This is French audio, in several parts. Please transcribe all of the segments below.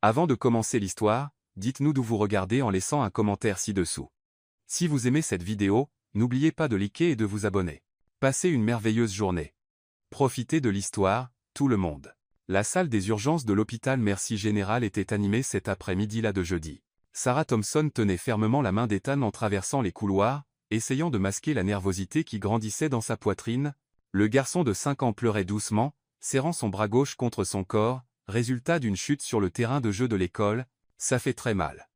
Avant de commencer l'histoire, dites-nous d'où vous regardez en laissant un commentaire ci-dessous. Si vous aimez cette vidéo, n'oubliez pas de liker et de vous abonner. Passez une merveilleuse journée. Profitez de l'histoire, tout le monde. La salle des urgences de l'hôpital Mercy Général était animée cet après-midi-là de jeudi. Sarah Thompson tenait fermement la main d'Ethan en traversant les couloirs, essayant de masquer la nervosité qui grandissait dans sa poitrine. Le garçon de 5 ans pleurait doucement, serrant son bras gauche contre son corps, résultat d'une chute sur le terrain de jeu de l'école. « Ça fait très mal. »«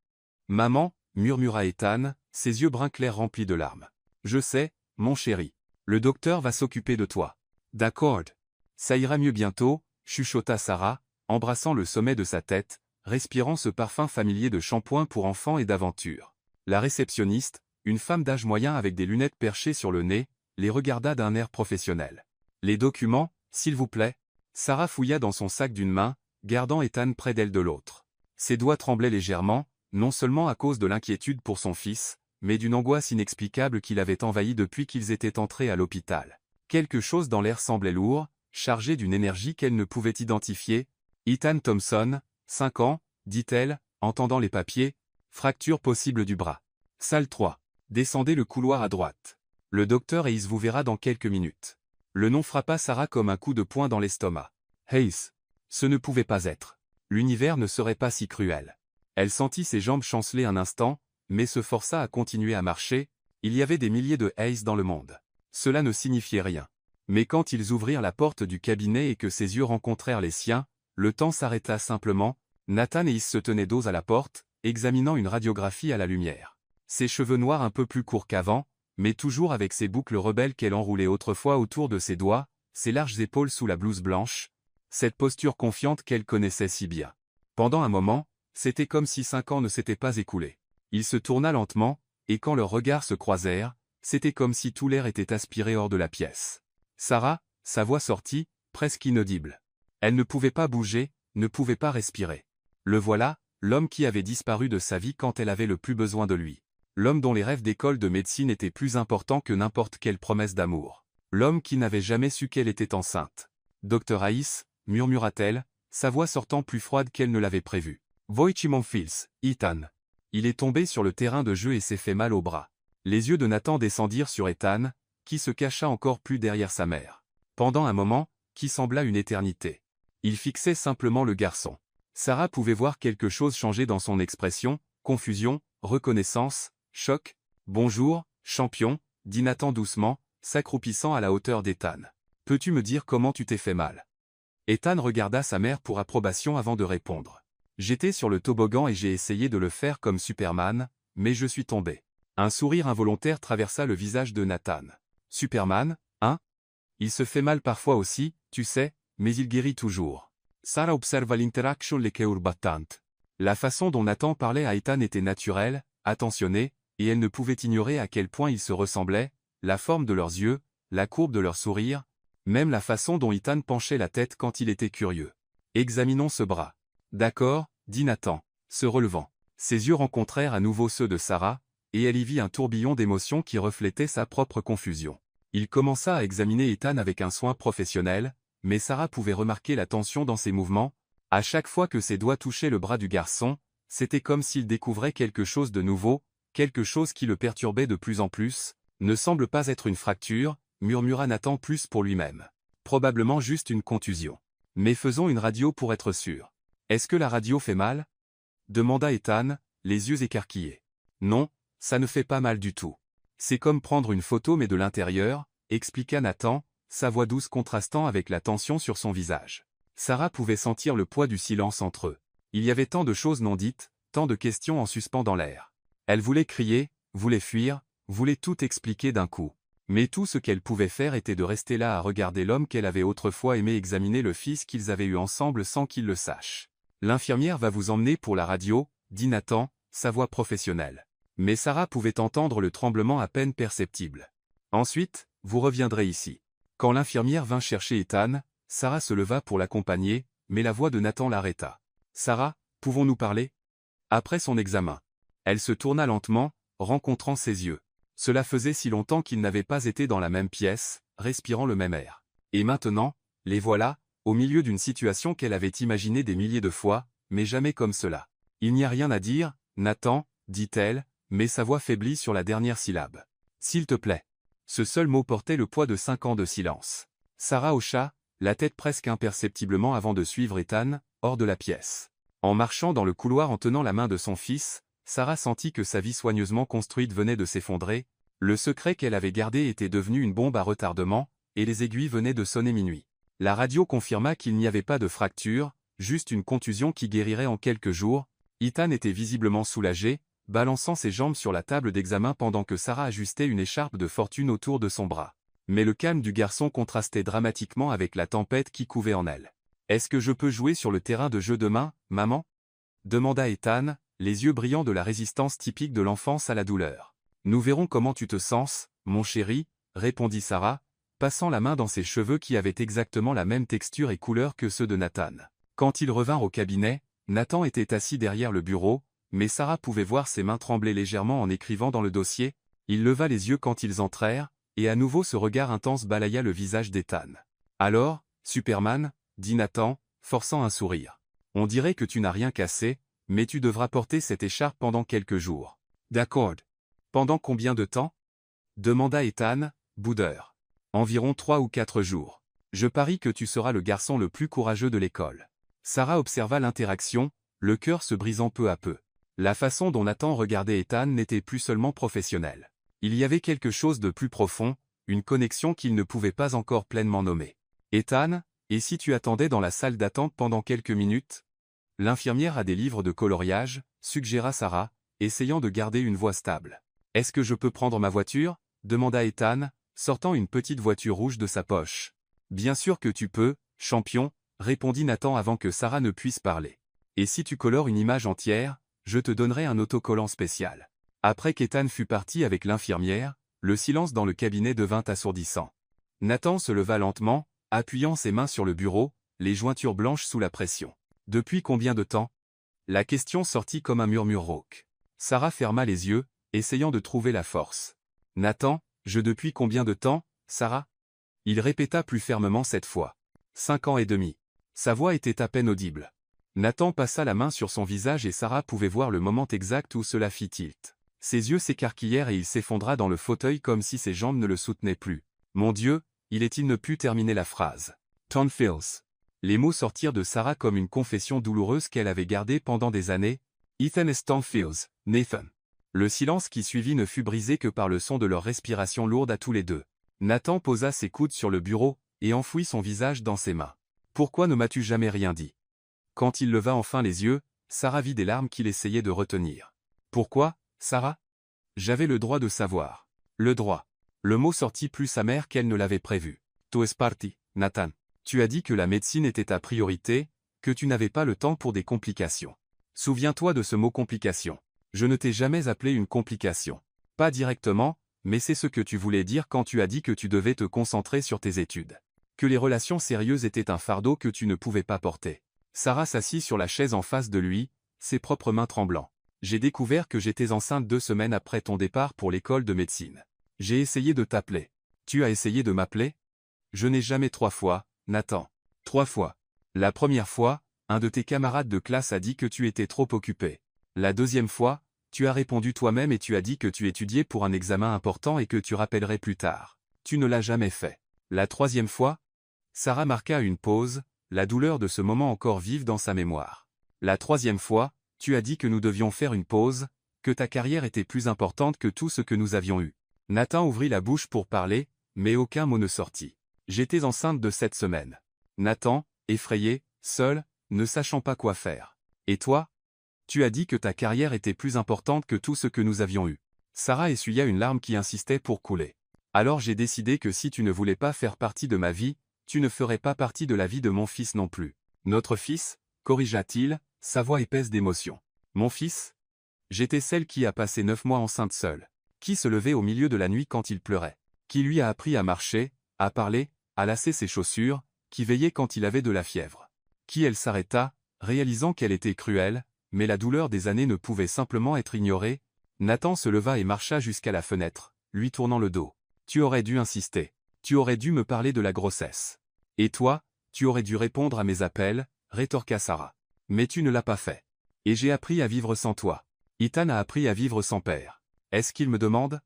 Maman » murmura Ethan, ses yeux brun clair remplis de larmes. « Je sais, mon chéri. Le docteur va s'occuper de toi. »« D'accord. Ça ira mieux bientôt » chuchota Sarah, embrassant le sommet de sa tête, respirant ce parfum familier de shampoing pour enfants et d'aventure. La réceptionniste, une femme d'âge moyen avec des lunettes perchées sur le nez, les regarda d'un air professionnel. « Les documents, s'il vous plaît ?» Sarah fouilla dans son sac d'une main, gardant Ethan près d'elle de l'autre. Ses doigts tremblaient légèrement, non seulement à cause de l'inquiétude pour son fils, mais d'une angoisse inexplicable qui l'avait envahi depuis qu'ils étaient entrés à l'hôpital. Quelque chose dans l'air semblait lourd, chargé d'une énergie qu'elle ne pouvait identifier. « Ethan Thompson, 5 ans, dit-elle, entendant les papiers, fracture possible du bras. Salle 3. Descendez le couloir à droite. Le docteur Hayes vous verra dans quelques minutes. » Le nom frappa Sarah comme un coup de poing dans l'estomac. Hayes. Ce ne pouvait pas être. L'univers ne serait pas si cruel. Elle sentit ses jambes chanceler un instant, mais se força à continuer à marcher. Il y avait des milliers de Hayes dans le monde. Cela ne signifiait rien. Mais quand ils ouvrirent la porte du cabinet et que ses yeux rencontrèrent les siens, le temps s'arrêta simplement. Nathan Hayes se tenait dos à la porte, examinant une radiographie à la lumière. Ses cheveux noirs un peu plus courts qu'avant, mais toujours avec ses boucles rebelles qu'elle enroulait autrefois autour de ses doigts, ses larges épaules sous la blouse blanche, cette posture confiante qu'elle connaissait si bien. Pendant un moment, c'était comme si 5 ans ne s'étaient pas écoulés. Il se tourna lentement, et quand leurs regards se croisèrent, c'était comme si tout l'air était aspiré hors de la pièce. Sarah, sa voix sortit, presque inaudible. Elle ne pouvait pas bouger, ne pouvait pas respirer. Le voilà, l'homme qui avait disparu de sa vie quand elle avait le plus besoin de lui. L'homme dont les rêves d'école de médecine étaient plus importants que n'importe quelle promesse d'amour. L'homme qui n'avait jamais su qu'elle était enceinte. « Docteur Hayes » murmura-t-elle, sa voix sortant plus froide qu'elle ne l'avait prévu. « Voici mon fils, Ethan. » Il est tombé sur le terrain de jeu et s'est fait mal au bras. Les yeux de Nathan descendirent sur Ethan, qui se cacha encore plus derrière sa mère. Pendant un moment, qui sembla une éternité. Il fixait simplement le garçon. Sarah pouvait voir quelque chose changer dans son expression, confusion, reconnaissance, choc. « Bonjour, champion » dit Nathan doucement, s'accroupissant à la hauteur d'Ethan. « Peux-tu me dire comment tu t'es fait mal ?» Ethan regarda sa mère pour approbation avant de répondre. « J'étais sur le toboggan et j'ai essayé de le faire comme Superman, mais je suis tombé. » Un sourire involontaire traversa le visage de Nathan. « Superman, hein? Il se fait mal parfois aussi, tu sais, mais il guérit toujours. » Sarah observa l'interaction urbattante. La façon dont Nathan parlait à Ethan était naturelle, attentionnée, et elle ne pouvait ignorer à quel point ils se ressemblaient, la forme de leurs yeux, la courbe de leur sourire, même la façon dont Ethan penchait la tête quand il était curieux. « Examinons ce bras. »« D'accord, » dit Nathan, se relevant. Ses yeux rencontrèrent à nouveau ceux de Sarah, et elle y vit un tourbillon d'émotions qui reflétait sa propre confusion. Il commença à examiner Ethan avec un soin professionnel, mais Sarah pouvait remarquer la tension dans ses mouvements. À chaque fois que ses doigts touchaient le bras du garçon, c'était comme s'il découvrait quelque chose de nouveau, quelque chose qui le perturbait de plus en plus. « Ne semble pas être une fracture » murmura Nathan plus pour lui-même. « Probablement juste une contusion. Mais faisons une radio pour être sûr. »« Est-ce que la radio fait mal ?» demanda Ethan, les yeux écarquillés. « Non, ça ne fait pas mal du tout. C'est comme prendre une photo mais de l'intérieur, » expliqua Nathan, sa voix douce contrastant avec la tension sur son visage. Sarah pouvait sentir le poids du silence entre eux. Il y avait tant de choses non dites, tant de questions en suspens dans l'air. Elle voulait crier, voulait fuir, voulait tout expliquer d'un coup. Mais tout ce qu'elle pouvait faire était de rester là à regarder l'homme qu'elle avait autrefois aimé examiner le fils qu'ils avaient eu ensemble sans qu'il le sache. « L'infirmière va vous emmener pour la radio » dit Nathan, sa voix professionnelle. Mais Sarah pouvait entendre le tremblement à peine perceptible. « Ensuite, vous reviendrez ici. » Quand l'infirmière vint chercher Ethan, Sarah se leva pour l'accompagner, mais la voix de Nathan l'arrêta. « Sarah, pouvons-nous parler ?» Après son examen. Elle se tourna lentement, rencontrant ses yeux. Cela faisait si longtemps qu'ils n'avaient pas été dans la même pièce, respirant le même air. Et maintenant, les voilà, au milieu d'une situation qu'elle avait imaginée des milliers de fois, mais jamais comme cela. Il n'y a rien à dire, Nathan, dit-elle, mais sa voix faiblit sur la dernière syllabe. S'il te plaît. Ce seul mot portait le poids de 5 ans de silence. Sarah hocha, la tête presque imperceptiblement avant de suivre Ethan, hors de la pièce. En marchant dans le couloir en tenant la main de son fils, Sarah sentit que sa vie soigneusement construite venait de s'effondrer, le secret qu'elle avait gardé était devenu une bombe à retardement, et les aiguilles venaient de sonner minuit. La radio confirma qu'il n'y avait pas de fracture, juste une contusion qui guérirait en quelques jours. Ethan était visiblement soulagé, balançant ses jambes sur la table d'examen pendant que Sarah ajustait une écharpe de fortune autour de son bras. Mais le calme du garçon contrastait dramatiquement avec la tempête qui couvait en elle. « Est-ce que je peux jouer sur le terrain de jeu demain, maman ?» demanda Ethan, les yeux brillants de la résistance typique de l'enfance à la douleur. « Nous verrons comment tu te sens, mon chéri, » répondit Sarah, passant la main dans ses cheveux qui avaient exactement la même texture et couleur que ceux de Nathan. Quand ils revinrent au cabinet, Nathan était assis derrière le bureau, mais Sarah pouvait voir ses mains trembler légèrement en écrivant dans le dossier. Il leva les yeux quand ils entrèrent, et à nouveau ce regard intense balaya le visage d'Ethan. « Alors, Superman ?» dit Nathan, forçant un sourire. « On dirait que tu n'as rien cassé, mais tu devras porter cette écharpe pendant quelques jours. »« D'accord. »« Pendant combien de temps ?» demanda Ethan, boudeur. « Environ 3 ou 4 jours. Je parie que tu seras le garçon le plus courageux de l'école. » Sarah observa l'interaction, le cœur se brisant peu à peu. La façon dont Nathan regardait Ethan n'était plus seulement professionnelle. Il y avait quelque chose de plus profond, une connexion qu'il ne pouvait pas encore pleinement nommer. « Ethan, et si tu attendais dans la salle d'attente pendant quelques minutes ?» L'infirmière a des livres de coloriage, suggéra Sarah, essayant de garder une voix stable. « Est-ce que je peux prendre ma voiture ?» demanda Ethan, sortant une petite voiture rouge de sa poche. « Bien sûr que tu peux, champion, » répondit Nathan avant que Sarah ne puisse parler. « Et si tu colores une image entière, je te donnerai un autocollant spécial. » Après qu'Ethan fut parti avec l'infirmière, le silence dans le cabinet devint assourdissant. Nathan se leva lentement, appuyant ses mains sur le bureau, les jointures blanches sous la pression. « Depuis combien de temps ?» La question sortit comme un murmure rauque. Sarah ferma les yeux, essayant de trouver la force. « Nathan, depuis combien de temps, Sarah ?» Il répéta plus fermement cette fois. « 5 ans et demi. » Sa voix était à peine audible. Nathan passa la main sur son visage et Sarah pouvait voir le moment exact où cela fit tilt. Ses yeux s'écarquillèrent et il s'effondra dans le fauteuil comme si ses jambes ne le soutenaient plus. Mon Dieu, il ne put terminer la phrase. Tonfils. Les mots sortirent de Sarah comme une confession douloureuse qu'elle avait gardée pendant des années. Ethan et Tonfils, Nathan. Le silence qui suivit ne fut brisé que par le son de leur respiration lourde à tous les deux. Nathan posa ses coudes sur le bureau, et enfouit son visage dans ses mains. « Pourquoi ne m'as-tu jamais rien dit ?» Quand il leva enfin les yeux, Sarah vit des larmes qu'il essayait de retenir. « Pourquoi, Sarah ?» J'avais le droit de savoir. Le droit. Le mot sortit plus amer qu'elle ne l'avait prévu. « Tu es parti, Nathan. Tu as dit que la médecine était ta priorité, que tu n'avais pas le temps pour des complications. Souviens-toi de ce mot complication. Je ne t'ai jamais appelé une complication. Pas directement, mais c'est ce que tu voulais dire quand tu as dit que tu devais te concentrer sur tes études. Que les relations sérieuses étaient un fardeau que tu ne pouvais pas porter. » Sarah s'assit sur la chaise en face de lui, ses propres mains tremblant. « J'ai découvert que j'étais enceinte 2 semaines après ton départ pour l'école de médecine. J'ai essayé de t'appeler. Tu as essayé de m'appeler ? Je n'ai jamais 3 fois, Nathan. 3 fois. La première fois, un de tes camarades de classe a dit que tu étais trop occupé. La deuxième fois, tu as répondu toi-même et tu as dit que tu étudiais pour un examen important et que tu rappellerais plus tard. Tu ne l'as jamais fait. La troisième fois ?» Sarah marqua une pause, la douleur de ce moment encore vive dans sa mémoire. « La troisième fois, tu as dit que nous devions faire une pause, que ta carrière était plus importante que tout ce que nous avions eu. » Nathan ouvrit la bouche pour parler, mais aucun mot ne sortit. « J'étais enceinte de 7 semaines. » Nathan, effrayé, seul, ne sachant pas quoi faire. « Et toi ? Tu as dit que ta carrière était plus importante que tout ce que nous avions eu. » Sarah essuya une larme qui insistait pour couler. « Alors j'ai décidé que si tu ne voulais pas faire partie de ma vie, tu ne ferais pas partie de la vie de mon fils non plus. »« Notre fils ?» corrigea-t-il, sa voix épaisse d'émotion. « Mon fils ? J'étais celle qui a passé 9 mois enceinte seule. Qui se levait au milieu de la nuit quand il pleurait. Qui lui a appris à marcher, à parler, à lasser ses chaussures, qui veillait quand il avait de la fièvre. Qui elle s'arrêta, réalisant qu'elle était cruelle, mais la douleur des années ne pouvait simplement être ignorée. Nathan se leva et marcha jusqu'à la fenêtre, lui tournant le dos. « Tu aurais dû insister. Tu aurais dû me parler de la grossesse. Et toi, tu aurais dû répondre à mes appels, » rétorqua Sarah. Mais tu ne l'as pas fait. Et j'ai appris à vivre sans toi. Ethan a appris à vivre sans père. Est-ce qu'il me demande?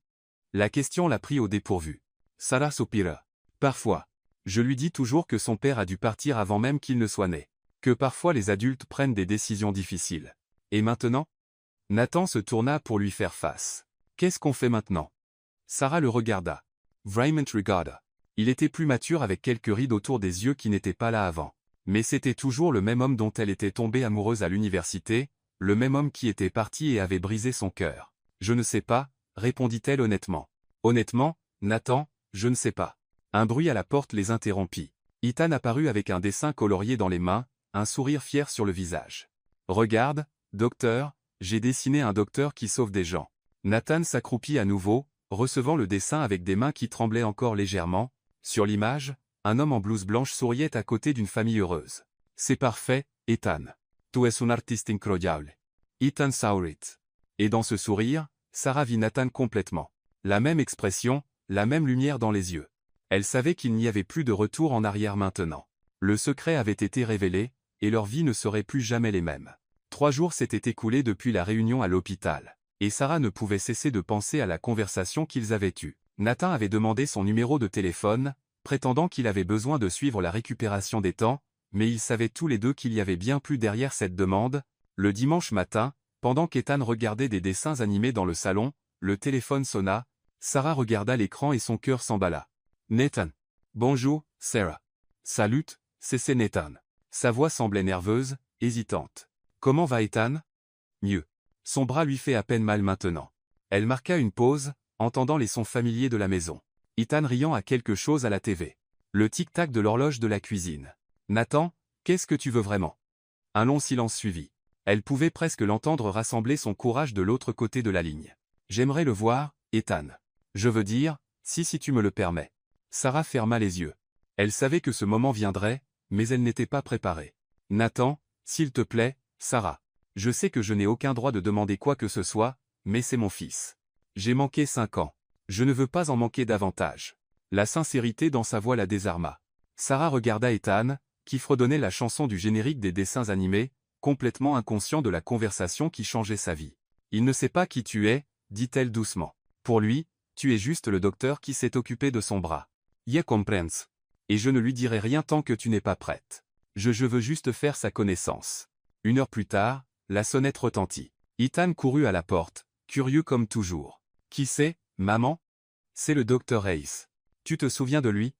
La question l'a pris au dépourvu. Sarah soupira. Parfois. Je lui dis toujours que son père a dû partir avant même qu'il ne soit né. Que parfois les adultes prennent des décisions difficiles. Et maintenant? Nathan se tourna pour lui faire face. Qu'est-ce qu'on fait maintenant? Sarah le regarda. Raymond regarda. Il était plus mature avec quelques rides autour des yeux qui n'étaient pas là avant. Mais c'était toujours le même homme dont elle était tombée amoureuse à l'université, le même homme qui était parti et avait brisé son cœur. Je ne sais pas, répondit-elle honnêtement. Honnêtement, Nathan, je ne sais pas. Un bruit à la porte les interrompit. Ethan apparut avec un dessin colorié dans les mains, un sourire fier sur le visage. Regarde, docteur, j'ai dessiné un docteur qui sauve des gens. Nathan s'accroupit à nouveau, recevant le dessin avec des mains qui tremblaient encore légèrement. Sur l'image, un homme en blouse blanche souriait à côté d'une famille heureuse. C'est parfait, Ethan. Tu es un artiste incroyable. Ethan sourit. Et dans ce sourire, Sarah vit Nathan complètement. La même expression, la même lumière dans les yeux. Elle savait qu'il n'y avait plus de retour en arrière maintenant. Le secret avait été révélé, et leur vie ne serait plus jamais les mêmes. 3 jours s'étaient écoulés depuis la réunion à l'hôpital, et Sarah ne pouvait cesser de penser à la conversation qu'ils avaient eue. Nathan avait demandé son numéro de téléphone, prétendant qu'il avait besoin de suivre la récupération des temps, mais ils savaient tous les deux qu'il y avait bien plus derrière cette demande. Le dimanche matin, pendant qu'Ethan regardait des dessins animés dans le salon, le téléphone sonna, Sarah regarda l'écran et son cœur s'emballa. Nathan. Bonjour, Sarah. Salut, c'est Nathan. Sa voix semblait nerveuse, hésitante. Comment va Ethan? Mieux. Son bras lui fait à peine mal maintenant. Elle marqua une pause, entendant les sons familiers de la maison. Ethan riant à quelque chose à la TV. Le tic-tac de l'horloge de la cuisine. Nathan, qu'est-ce que tu veux vraiment? Un long silence suivit. Elle pouvait presque l'entendre rassembler son courage de l'autre côté de la ligne. J'aimerais le voir, Ethan. Je veux dire, si tu me le permets. Sarah ferma les yeux. Elle savait que ce moment viendrait, mais elle n'était pas préparée. Nathan, s'il te plaît, Sarah. Je sais que je n'ai aucun droit de demander quoi que ce soit, mais c'est mon fils. J'ai manqué 5 ans. Je ne veux pas en manquer davantage. La sincérité dans sa voix la désarma. Sarah regarda Ethan, qui fredonnait la chanson du générique des dessins animés, complètement inconscient de la conversation qui changeait sa vie. Il ne sait pas qui tu es, dit-elle doucement. Pour lui, tu es juste le docteur qui s'est occupé de son bras. Ya comprends. Et je ne lui dirai rien tant que tu n'es pas prête. Je veux juste faire sa connaissance. 1 heure plus tard, la sonnette retentit. Ethan courut à la porte, curieux comme toujours. Qui c'est, maman? C'est le docteur Hayes. Tu te souviens de lui?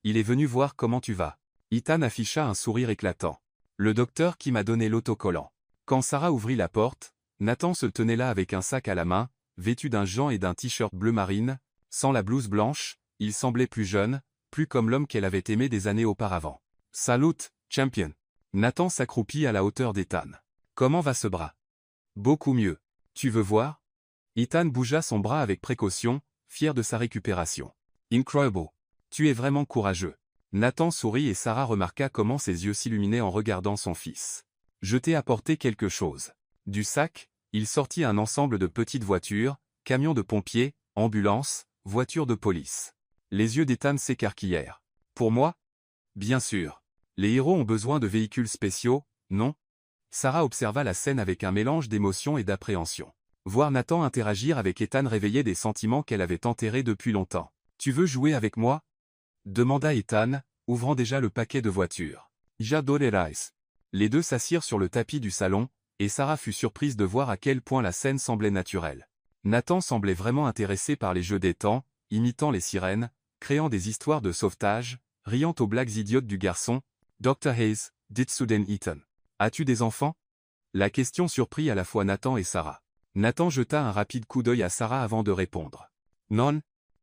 Il est venu voir comment tu vas. Ethan afficha un sourire éclatant. Le docteur qui m'a donné l'autocollant. Quand Sarah ouvrit la porte, Nathan se tenait là avec un sac à la main, vêtu d'un gant et d'un t-shirt bleu marine, sans la blouse blanche, il semblait plus jeune, plus comme l'homme qu'elle avait aimé des années auparavant. Salut, champion. Nathan s'accroupit à la hauteur d'Ethan. Comment va ce bras? Beaucoup mieux. Tu veux voir? Ethan bougea son bras avec précaution, fier de sa récupération. Incroyable. Tu es vraiment courageux. Nathan sourit et Sarah remarqua comment ses yeux s'illuminaient en regardant son fils. Je t'ai apporté quelque chose. Du sac, il sortit un ensemble de petites voitures, camions de pompiers, ambulances, voitures de police. Les yeux d'Ethan s'écarquillèrent. Pour moi? Bien sûr. Les héros ont besoin de véhicules spéciaux, non? Sarah observa la scène avec un mélange d'émotion et d'appréhension. Voir Nathan interagir avec Ethan réveillait des sentiments qu'elle avait enterrés depuis longtemps. Tu veux jouer avec moi? Demanda Ethan, ouvrant déjà le paquet de voitures. J'adorerais. Les deux s'assirent sur le tapis du salon, et Sarah fut surprise de voir à quel point la scène semblait naturelle. Nathan semblait vraiment intéressé par les jeux d'Ethan, imitant les sirènes, créant des histoires de sauvetage, riant aux blagues idiotes du garçon. Dr. Hayes, dit soudain Ethan. As-tu des enfants? La question surprit à la fois Nathan et Sarah. Nathan jeta un rapide coup d'œil à Sarah avant de répondre. Non?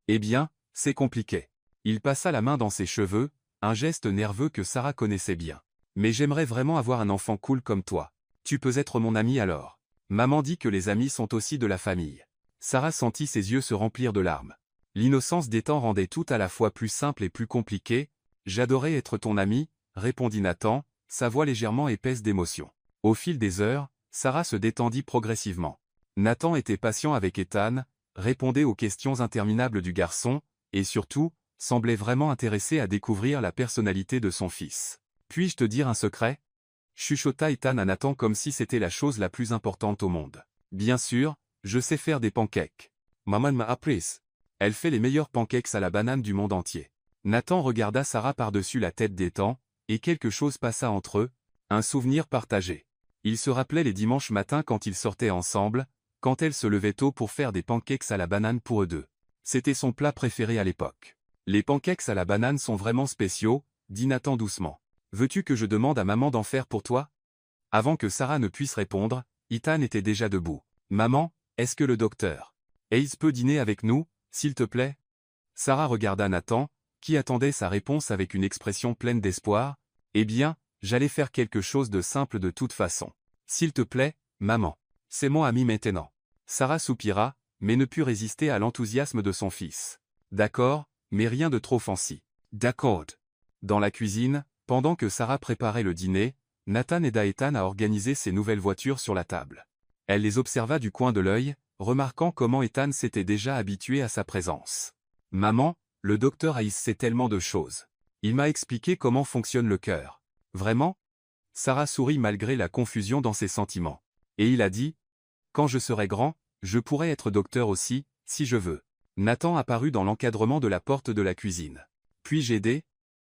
Eh bien, c'est compliqué. Il passa la main dans ses cheveux, un geste nerveux que Sarah connaissait bien. Mais j'aimerais vraiment avoir un enfant cool comme toi. Tu peux être mon ami alors. Maman dit que les amis sont aussi de la famille. Sarah sentit ses yeux se remplir de larmes. L'innocence d'Ethan rendait tout à la fois plus simple et plus compliqué. J'adorais être ton ami, répondit Nathan, sa voix légèrement épaisse d'émotion. Au fil des heures, Sarah se détendit progressivement. Nathan était patient avec Ethan, répondait aux questions interminables du garçon, et surtout, semblait vraiment intéressé à découvrir la personnalité de son fils. Puis-je te dire un secret? chuchota Ethan à Nathan comme si c'était la chose la plus importante au monde. Bien sûr, je sais faire des pancakes. Maman m'a appris. Elle fait les meilleurs pancakes à la banane du monde entier. Nathan regarda Sarah par-dessus la tête d'Ethan, et quelque chose passa entre eux, un souvenir partagé. Ils se rappelaient les dimanches matins quand ils sortaient ensemble, quand elle se levait tôt pour faire des pancakes à la banane pour eux deux. C'était son plat préféré à l'époque. Les pancakes à la banane sont vraiment spéciaux, dit Nathan doucement. Veux-tu que je demande à maman d'en faire pour toi? Avant que Sarah ne puisse répondre, Ethan était déjà debout. Maman, est-ce que le docteur Hayes peut dîner avec nous, s'il te plaît? Sarah regarda Nathan, qui attendait sa réponse avec une expression pleine d'espoir. Eh bien, j'allais faire quelque chose de simple de toute façon. S'il te plaît, maman. C'est mon ami maintenant. Sarah soupira, mais ne put résister à l'enthousiasme de son fils. D'accord, mais rien de trop fancy. D'accord. Dans la cuisine, pendant que Sarah préparait le dîner, Nathan aida Ethan à organiser ses nouvelles voitures sur la table. Elle les observa du coin de l'œil, remarquant comment Ethan s'était déjà habitué à sa présence. Maman, le docteur Hayes sait tellement de choses. Il m'a expliqué comment fonctionne le cœur. Vraiment? Sarah sourit malgré la confusion dans ses sentiments. Et il a dit, quand je serai grand, je pourrai être docteur aussi, si je veux. Nathan apparut dans l'encadrement de la porte de la cuisine. Puis-je aider?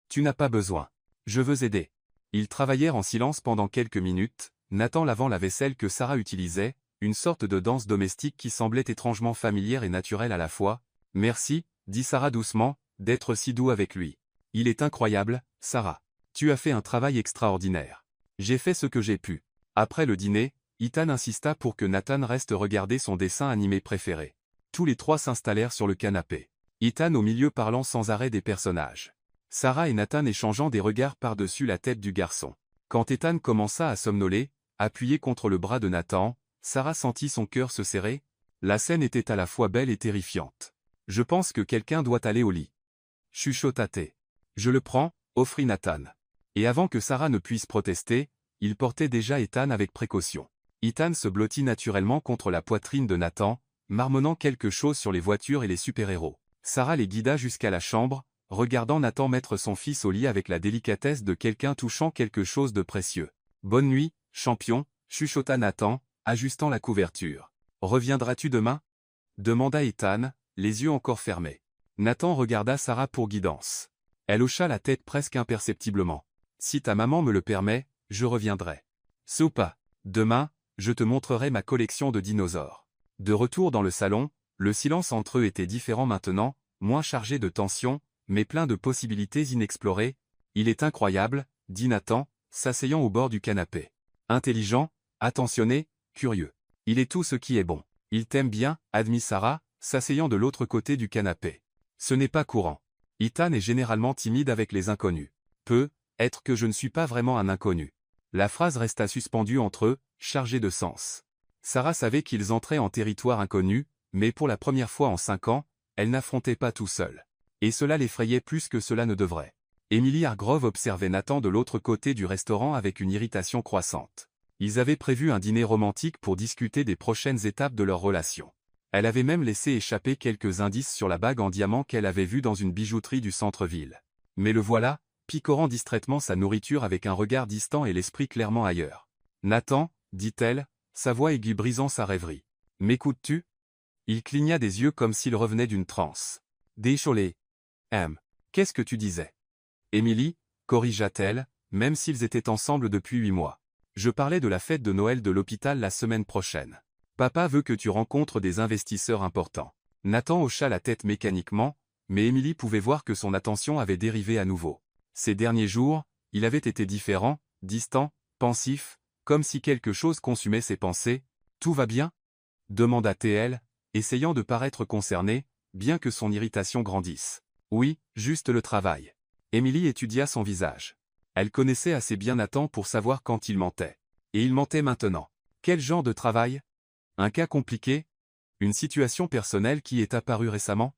Tu n'as pas besoin. Je veux aider. Ils travaillèrent en silence pendant quelques minutes, Nathan lavant la vaisselle que Sarah utilisait, une sorte de danse domestique qui semblait étrangement familière et naturelle à la fois. Merci, dit Sarah doucement, d'être si doux avec lui. Il est incroyable, Sarah. Tu as fait un travail extraordinaire. J'ai fait ce que j'ai pu. Après le dîner, Ethan insista pour que Nathan reste regarder son dessin animé préféré. Tous les trois s'installèrent sur le canapé. Ethan au milieu parlant sans arrêt des personnages. Sarah et Nathan échangeant des regards par-dessus la tête du garçon. Quand Ethan commença à somnoler, appuyé contre le bras de Nathan, Sarah sentit son cœur se serrer. La scène était à la fois belle et terrifiante. Je pense que quelqu'un doit aller au lit. Chuchota-t-elle. Je le prends, offrit Nathan. Et avant que Sarah ne puisse protester, il portait déjà Ethan avec précaution. Ethan se blottit naturellement contre la poitrine de Nathan, marmonnant quelque chose sur les voitures et les super-héros. Sarah les guida jusqu'à la chambre, regardant Nathan mettre son fils au lit avec la délicatesse de quelqu'un touchant quelque chose de précieux. Bonne nuit, champion, chuchota Nathan, ajustant la couverture. Reviendras-tu demain? Demanda Ethan, les yeux encore fermés. Nathan regarda Sarah pour guidance. Elle hocha la tête presque imperceptiblement. Si ta maman me le permet, je reviendrai. Soupa. Demain, je te montrerai ma collection de dinosaures. De retour dans le salon, le silence entre eux était différent maintenant, moins chargé de tension, mais plein de possibilités inexplorées. Il est incroyable, dit Nathan, s'asseyant au bord du canapé. Intelligent, attentionné, curieux. Il est tout ce qui est bon. Il t'aime bien, admit Sarah, s'asseyant de l'autre côté du canapé. Ce n'est pas courant. Ethan est généralement timide avec les inconnus. Peut-être que je ne suis pas vraiment un inconnu. La phrase resta suspendue entre eux, chargée de sens. Sarah savait qu'ils entraient en territoire inconnu, mais pour la première fois en 5 ans, elle n'affrontait pas tout seul. Et cela l'effrayait plus que cela ne devrait. Emily Hargrove observait Nathan de l'autre côté du restaurant avec une irritation croissante. Ils avaient prévu un dîner romantique pour discuter des prochaines étapes de leur relation. Elle avait même laissé échapper quelques indices sur la bague en diamant qu'elle avait vue dans une bijouterie du centre-ville. Mais le voilà, picorant distraitement sa nourriture avec un regard distant et l'esprit clairement ailleurs. « Nathan, dit-elle, sa voix aiguë brisant sa rêverie. M'écoutes-tu? » Il cligna des yeux comme s'il revenait d'une transe. « Désolé. Qu'est-ce que tu disais? » Emily, corrigea-t-elle, même s'ils étaient ensemble depuis 8 mois. Je parlais de la fête de Noël de l'hôpital la semaine prochaine. Papa veut que tu rencontres des investisseurs importants. Nathan hocha la tête mécaniquement, mais Emily pouvait voir que son attention avait dérivé à nouveau. Ces derniers jours, il avait été différent, distant, pensif, comme si quelque chose consumait ses pensées. « Tout va bien ?» demanda-t-elle, essayant de paraître concernée, bien que son irritation grandisse. « Oui, juste le travail. » Emily étudia son visage. Elle connaissait assez bien Nathan pour savoir quand il mentait. Et il mentait maintenant. Quel genre de travail? Un cas compliqué? Une situation personnelle qui est apparue récemment?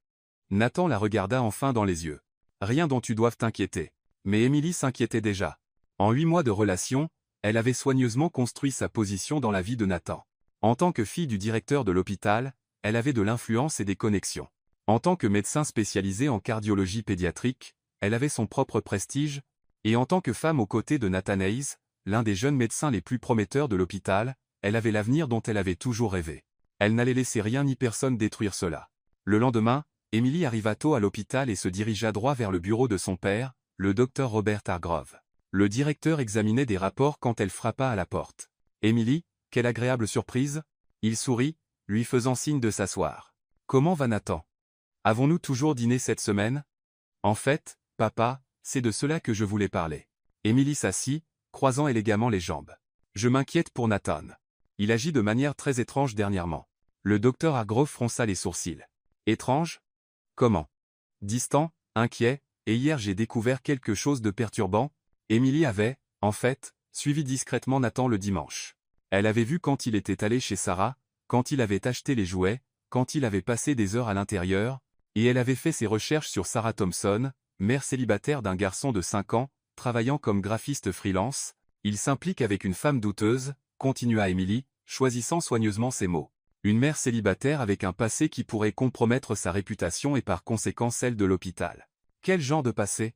Nathan la regarda enfin dans les yeux. Rien dont tu doives t'inquiéter. Mais Emily s'inquiétait déjà. En 8 mois de relation, elle avait soigneusement construit sa position dans la vie de Nathan. En tant que fille du directeur de l'hôpital, elle avait de l'influence et des connexions. En tant que médecin spécialisé en cardiologie pédiatrique, elle avait son propre prestige, et en tant que femme aux côtés de Nathan Hayes, l'un des jeunes médecins les plus prometteurs de l'hôpital, elle avait l'avenir dont elle avait toujours rêvé. Elle n'allait laisser rien ni personne détruire cela. Le lendemain, Emily arriva tôt à l'hôpital et se dirigea droit vers le bureau de son père, le docteur Robert Hargrove. Le directeur examinait des rapports quand elle frappa à la porte. « Emily, quelle agréable surprise !» Il sourit, lui faisant signe de s'asseoir. « Comment va Nathan? Avons-nous toujours dîné cette semaine? » « En fait, papa, c'est de cela que je voulais parler. » Emily s'assit, croisant élégamment les jambes. « Je m'inquiète pour Nathan. Il agit de manière très étrange dernièrement. » Le docteur Hargrove fronça les sourcils. « Étrange? Comment? » « Distant, inquiet, et hier j'ai découvert quelque chose de perturbant. » Emily avait, en fait, suivi discrètement Nathan le dimanche. Elle avait vu quand il était allé chez Sarah, quand il avait acheté les jouets, quand il avait passé des heures à l'intérieur, et elle avait fait ses recherches sur Sarah Thompson, mère célibataire d'un garçon de 5 ans, travaillant comme graphiste freelance. « Il s'implique avec une femme douteuse, » continua Emily, choisissant soigneusement ses mots. « Une mère célibataire avec un passé qui pourrait compromettre sa réputation et par conséquent celle de l'hôpital. » Quel genre de passé?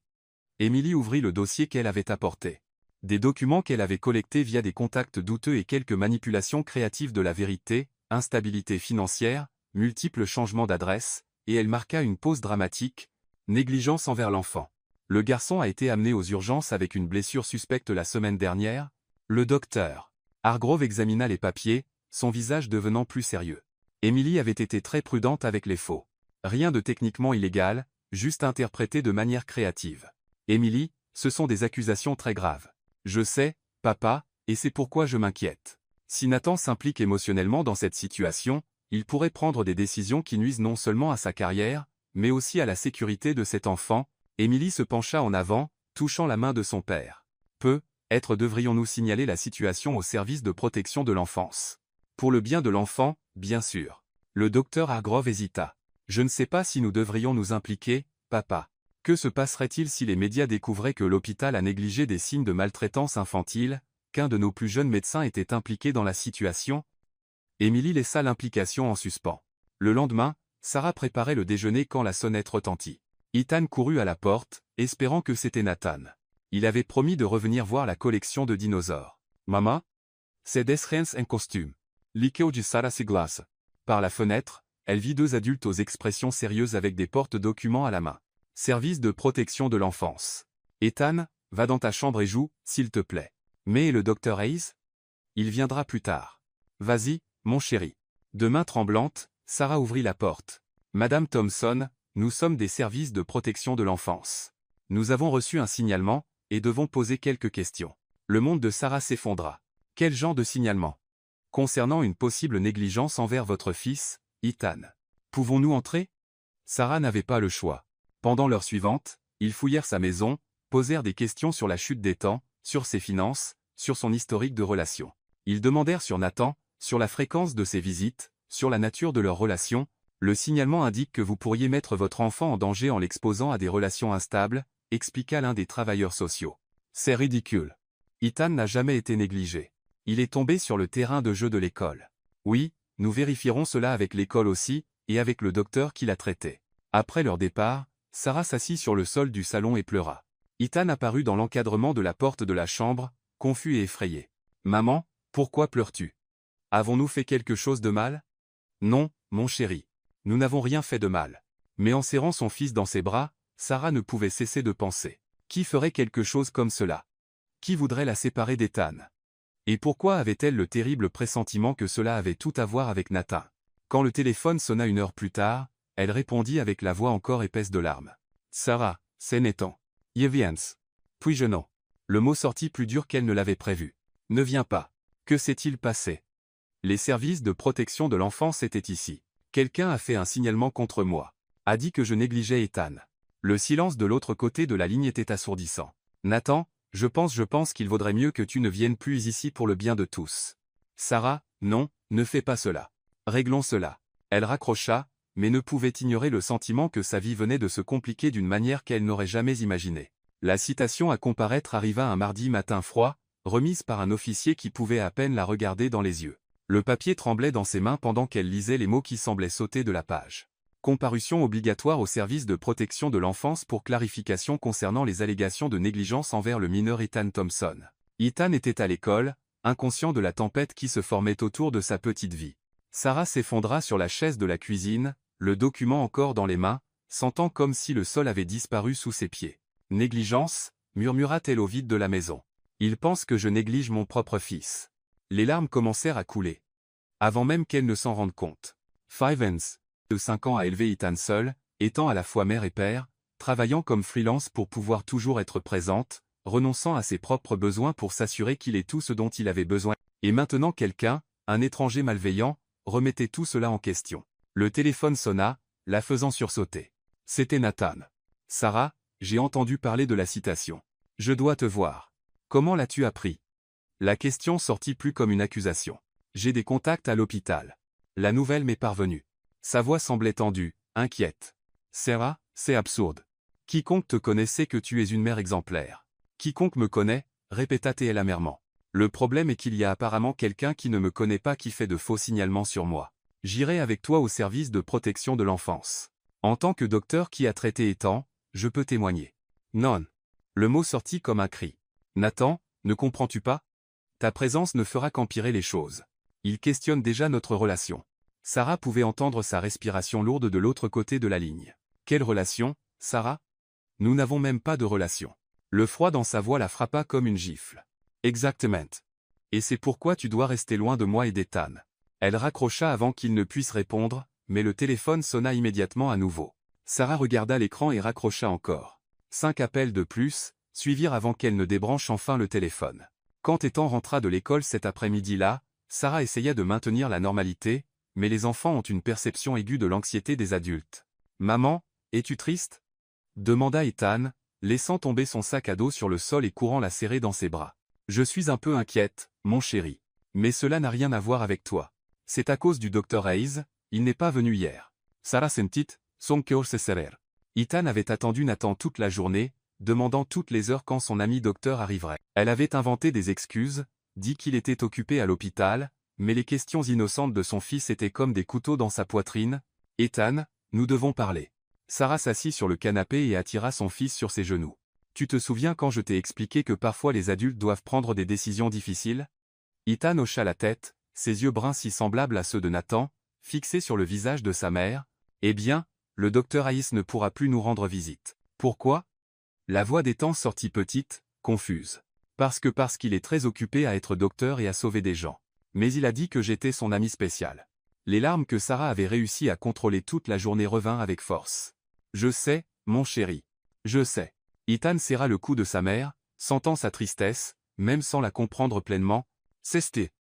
Emily ouvrit le dossier qu'elle avait apporté. Des documents qu'elle avait collectés via des contacts douteux et quelques manipulations créatives de la vérité, instabilité financière, multiples changements d'adresse, et elle marqua une pause dramatique, négligence envers l'enfant. Le garçon a été amené aux urgences avec une blessure suspecte la semaine dernière. Le docteur Hargrove examina les papiers, son visage devenant plus sérieux. Emily avait été très prudente avec les faux. Rien de techniquement illégal, juste interprété de manière créative. Emily, ce sont des accusations très graves. Je sais, papa, et c'est pourquoi je m'inquiète. Si Nathan s'implique émotionnellement dans cette situation, il pourrait prendre des décisions qui nuisent non seulement à sa carrière, mais aussi à la sécurité de cet enfant. Emily se pencha en avant, touchant la main de son père. Devrions-nous signaler la situation au service de protection de l'enfance? Pour le bien de l'enfant, bien sûr. Le docteur Hargrove hésita. Je ne sais pas si nous devrions nous impliquer, papa. Que se passerait-il si les médias découvraient que l'hôpital a négligé des signes de maltraitance infantile, qu'un de nos plus jeunes médecins était impliqué dans la situation? Emily laissa l'implication en suspens. Le lendemain, Sarah préparait le déjeuner quand la sonnette retentit. Ethan courut à la porte, espérant que c'était Nathan. Il avait promis de revenir voir la collection de dinosaures. « Maman? C'est des gens en costume. Liqueo de Sarah se glace. » Par la fenêtre, elle vit deux adultes aux expressions sérieuses avec des porte-documents à la main. Service de protection de l'enfance. Ethan, va dans ta chambre et joue, s'il te plaît. Mais le docteur Hayes? Il viendra plus tard. Vas-y, mon chéri. De main tremblante, Sarah ouvrit la porte. Madame Thompson, nous sommes des services de protection de l'enfance. Nous avons reçu un signalement, et devons poser quelques questions. Le monde de Sarah s'effondra. Quel genre de signalement? Concernant une possible négligence envers votre fils, Ethan. Pouvons-nous entrer? Sarah n'avait pas le choix. Pendant l'heure suivante, ils fouillèrent sa maison, posèrent des questions sur la chute des temps, sur ses finances, sur son historique de relations. Ils demandèrent sur Nathan, sur la fréquence de ses visites, sur la nature de leur relation. Le signalement indique que vous pourriez mettre votre enfant en danger en l'exposant à des relations instables, expliqua l'un des travailleurs sociaux. C'est ridicule. Ethan n'a jamais été négligé. Il est tombé sur le terrain de jeu de l'école. Oui, nous vérifierons cela avec l'école aussi, et avec le docteur qui l'a traité. Après leur départ, Sarah s'assit sur le sol du salon et pleura. Ethan apparut dans l'encadrement de la porte de la chambre, confus et effrayé. « Maman, pourquoi pleures-tu? Avons-nous fait quelque chose de mal? » « Non, mon chéri. Nous n'avons rien fait de mal. » Mais en serrant son fils dans ses bras, Sarah ne pouvait cesser de penser. Qui ferait quelque chose comme cela? Qui voudrait la séparer d'Ethan? Et pourquoi avait-elle le terrible pressentiment que cela avait tout à voir avec Nathan? Quand le téléphone sonna une heure plus tard, elle répondit avec la voix encore épaisse de larmes. « Sarah, c'est Nathan. Il vient. » Puis-je non. Le mot sortit plus dur qu'elle ne l'avait prévu. « Ne viens pas. Que s'est-il passé? » Les services de protection de l'enfance étaient ici. Quelqu'un a fait un signalement contre moi. A dit que je négligeais Ethan. Le silence de l'autre côté de la ligne était assourdissant. Nathan, je pense qu'il vaudrait mieux que tu ne viennes plus ici pour le bien de tous. Sarah, non, ne fais pas cela. Réglons cela. Elle raccrocha, mais ne pouvait ignorer le sentiment que sa vie venait de se compliquer d'une manière qu'elle n'aurait jamais imaginée. La citation à comparaître arriva un mardi matin froid, remise par un officier qui pouvait à peine la regarder dans les yeux. Le papier tremblait dans ses mains pendant qu'elle lisait les mots qui semblaient sauter de la page. Comparution obligatoire au service de protection de l'enfance pour clarification concernant les allégations de négligence envers le mineur Ethan Thompson. Ethan était à l'école, inconscient de la tempête qui se formait autour de sa petite vie. Sarah s'effondra sur la chaise de la cuisine, le document encore dans les mains, sentant comme si le sol avait disparu sous ses pieds. « Négligence » murmura-t-elle au vide de la maison. « Il pense que je néglige mon propre fils. » Les larmes commencèrent à couler. Avant même qu'elle ne s'en rende compte. Fivens, de 5 ans, a élevé Ethan seul, étant à la fois mère et père, travaillant comme freelance pour pouvoir toujours être présente, renonçant à ses propres besoins pour s'assurer qu'il ait tout ce dont il avait besoin. Et maintenant quelqu'un, un étranger malveillant, remettait tout cela en question. Le téléphone sonna, la faisant sursauter. C'était Nathan. « Sarah, j'ai entendu parler de la citation. Je dois te voir. Comment l'as-tu appris ?» La question sortit plus comme une accusation. « J'ai des contacts à l'hôpital. La nouvelle m'est parvenue. » Sa voix semblait tendue, inquiète. « Sarah, c'est absurde. Quiconque te connaît sait que tu es une mère exemplaire. »« Quiconque me connaît, » répéta-t-elle amèrement. « Le problème est qu'il y a apparemment quelqu'un qui ne me connaît pas qui fait de faux signalements sur moi. J'irai avec toi au service de protection de l'enfance. En tant que docteur qui a traité Ethan, je peux témoigner. » Non. Le mot sortit comme un cri. « Nathan, ne comprends-tu pas? Ta présence ne fera qu'empirer les choses. Il questionne déjà notre relation. » Sarah pouvait entendre sa respiration lourde de l'autre côté de la ligne. « Quelle relation, Sarah? Nous n'avons même pas de relation. » Le froid dans sa voix la frappa comme une gifle. « Exactement. Et c'est pourquoi tu dois rester loin de moi et d'Ethan. » Elle raccrocha avant qu'il ne puisse répondre, mais le téléphone sonna immédiatement à nouveau. Sarah regarda l'écran et raccrocha encore. 5 appels de plus suivirent avant qu'elle ne débranche enfin le téléphone. Quand Ethan rentra de l'école cet après-midi-là, Sarah essaya de maintenir la normalité, mais les enfants ont une perception aiguë de l'anxiété des adultes. « Maman, es-tu triste ?» demanda Ethan, laissant tomber son sac à dos sur le sol et courant la serrer dans ses bras. « Je suis un peu inquiète, mon chéri. Mais cela n'a rien à voir avec toi. C'est à cause du docteur Hayes, il n'est pas venu hier. » Sarah sentit son cœur se serrer. Ethan avait attendu Nathan toute la journée, demandant toutes les heures quand son ami docteur arriverait. Elle avait inventé des excuses, dit qu'il était occupé à l'hôpital, mais les questions innocentes de son fils étaient comme des couteaux dans sa poitrine. « Ethan, nous devons parler. » Sarah s'assit sur le canapé et attira son fils sur ses genoux. « Tu te souviens quand je t'ai expliqué que parfois les adultes doivent prendre des décisions difficiles ?» Ethan hocha la tête, ses yeux bruns si semblables à ceux de Nathan, fixés sur le visage de sa mère. « Eh bien, le docteur Hayes ne pourra plus nous rendre visite. »« Pourquoi ?» La voix d'Ethan sortit petite, confuse. « Parce qu'il est très occupé à être docteur et à sauver des gens. Mais il a dit que j'étais son ami spécial. » Les larmes que Sarah avait réussi à contrôler toute la journée revinrent avec force. « Je sais, mon chéri. Je sais. » Ethan serra le cou de sa mère, sentant sa tristesse, même sans la comprendre pleinement. « C'est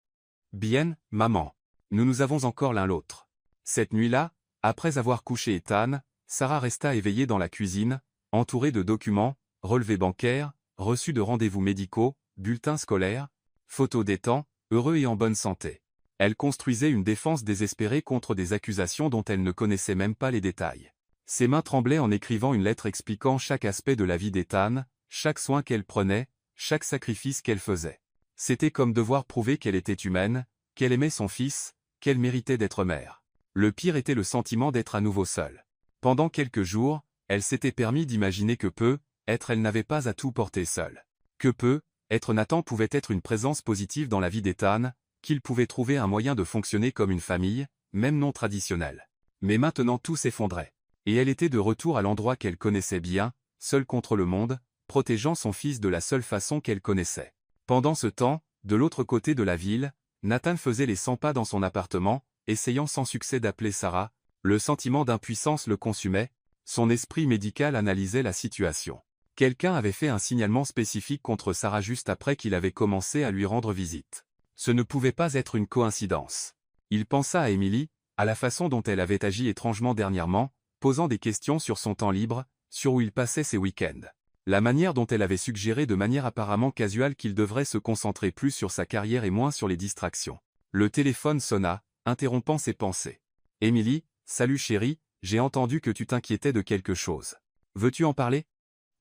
bien, maman. Nous nous avons encore l'un l'autre. » Cette nuit-là, après avoir couché Ethan, Sarah resta éveillée dans la cuisine, entourée de documents, relevés bancaires, reçus de rendez-vous médicaux, bulletins scolaires, photos d'Ethan, heureux et en bonne santé. Elle construisait une défense désespérée contre des accusations dont elle ne connaissait même pas les détails. Ses mains tremblaient en écrivant une lettre expliquant chaque aspect de la vie d'Ethan, chaque soin qu'elle prenait, chaque sacrifice qu'elle faisait. C'était comme devoir prouver qu'elle était humaine, qu'elle aimait son fils, qu'elle méritait d'être mère. Le pire était le sentiment d'être à nouveau seule. Pendant quelques jours, elle s'était permis d'imaginer que elle n'avait pas à tout porter seule. Que être Nathan pouvait être une présence positive dans la vie d'Ethan, qu'il pouvait trouver un moyen de fonctionner comme une famille, même non traditionnelle. Mais maintenant tout s'effondrait. Et elle était de retour à l'endroit qu'elle connaissait bien, seule contre le monde, protégeant son fils de la seule façon qu'elle connaissait. Pendant ce temps, de l'autre côté de la ville, Nathan faisait les 100 pas dans son appartement, essayant sans succès d'appeler Sarah. Le sentiment d'impuissance le consumait, son esprit médical analysait la situation. Quelqu'un avait fait un signalement spécifique contre Sarah juste après qu'il avait commencé à lui rendre visite. Ce ne pouvait pas être une coïncidence. Il pensa à Emily, à la façon dont elle avait agi étrangement dernièrement, posant des questions sur son temps libre, sur où il passait ses week-ends. La manière dont elle avait suggéré de manière apparemment casuale qu'il devrait se concentrer plus sur sa carrière et moins sur les distractions. Le téléphone sonna, interrompant ses pensées. « Emily, salut chérie, j'ai entendu que tu t'inquiétais de quelque chose. Veux-tu en parler ?»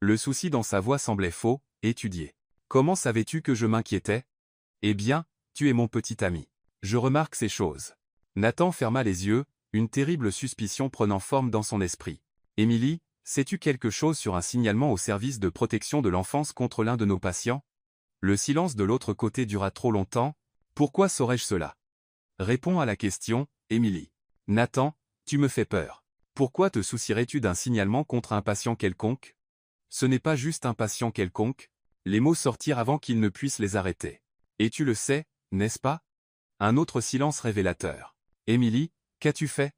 Le souci dans sa voix semblait faux, étudié. « Comment savais-tu que je m'inquiétais ? » « Eh bien, tu es mon petit ami. Je remarque ces choses. » Nathan ferma les yeux, une terrible suspicion prenant forme dans son esprit. « Emily, sais-tu quelque chose sur un signalement au service de protection de l'enfance contre l'un de nos patients ? » Le silence de l'autre côté dura trop longtemps. Pourquoi saurais-je cela? Réponds à la question, Émilie. Nathan, tu me fais peur. Pourquoi te soucierais-tu d'un signalement contre un patient quelconque? Ce n'est pas juste un patient quelconque. Les mots sortirent avant qu'il ne puisse les arrêter. Et tu le sais, n'est-ce pas? Un autre silence révélateur. Émilie, qu'as-tu fait?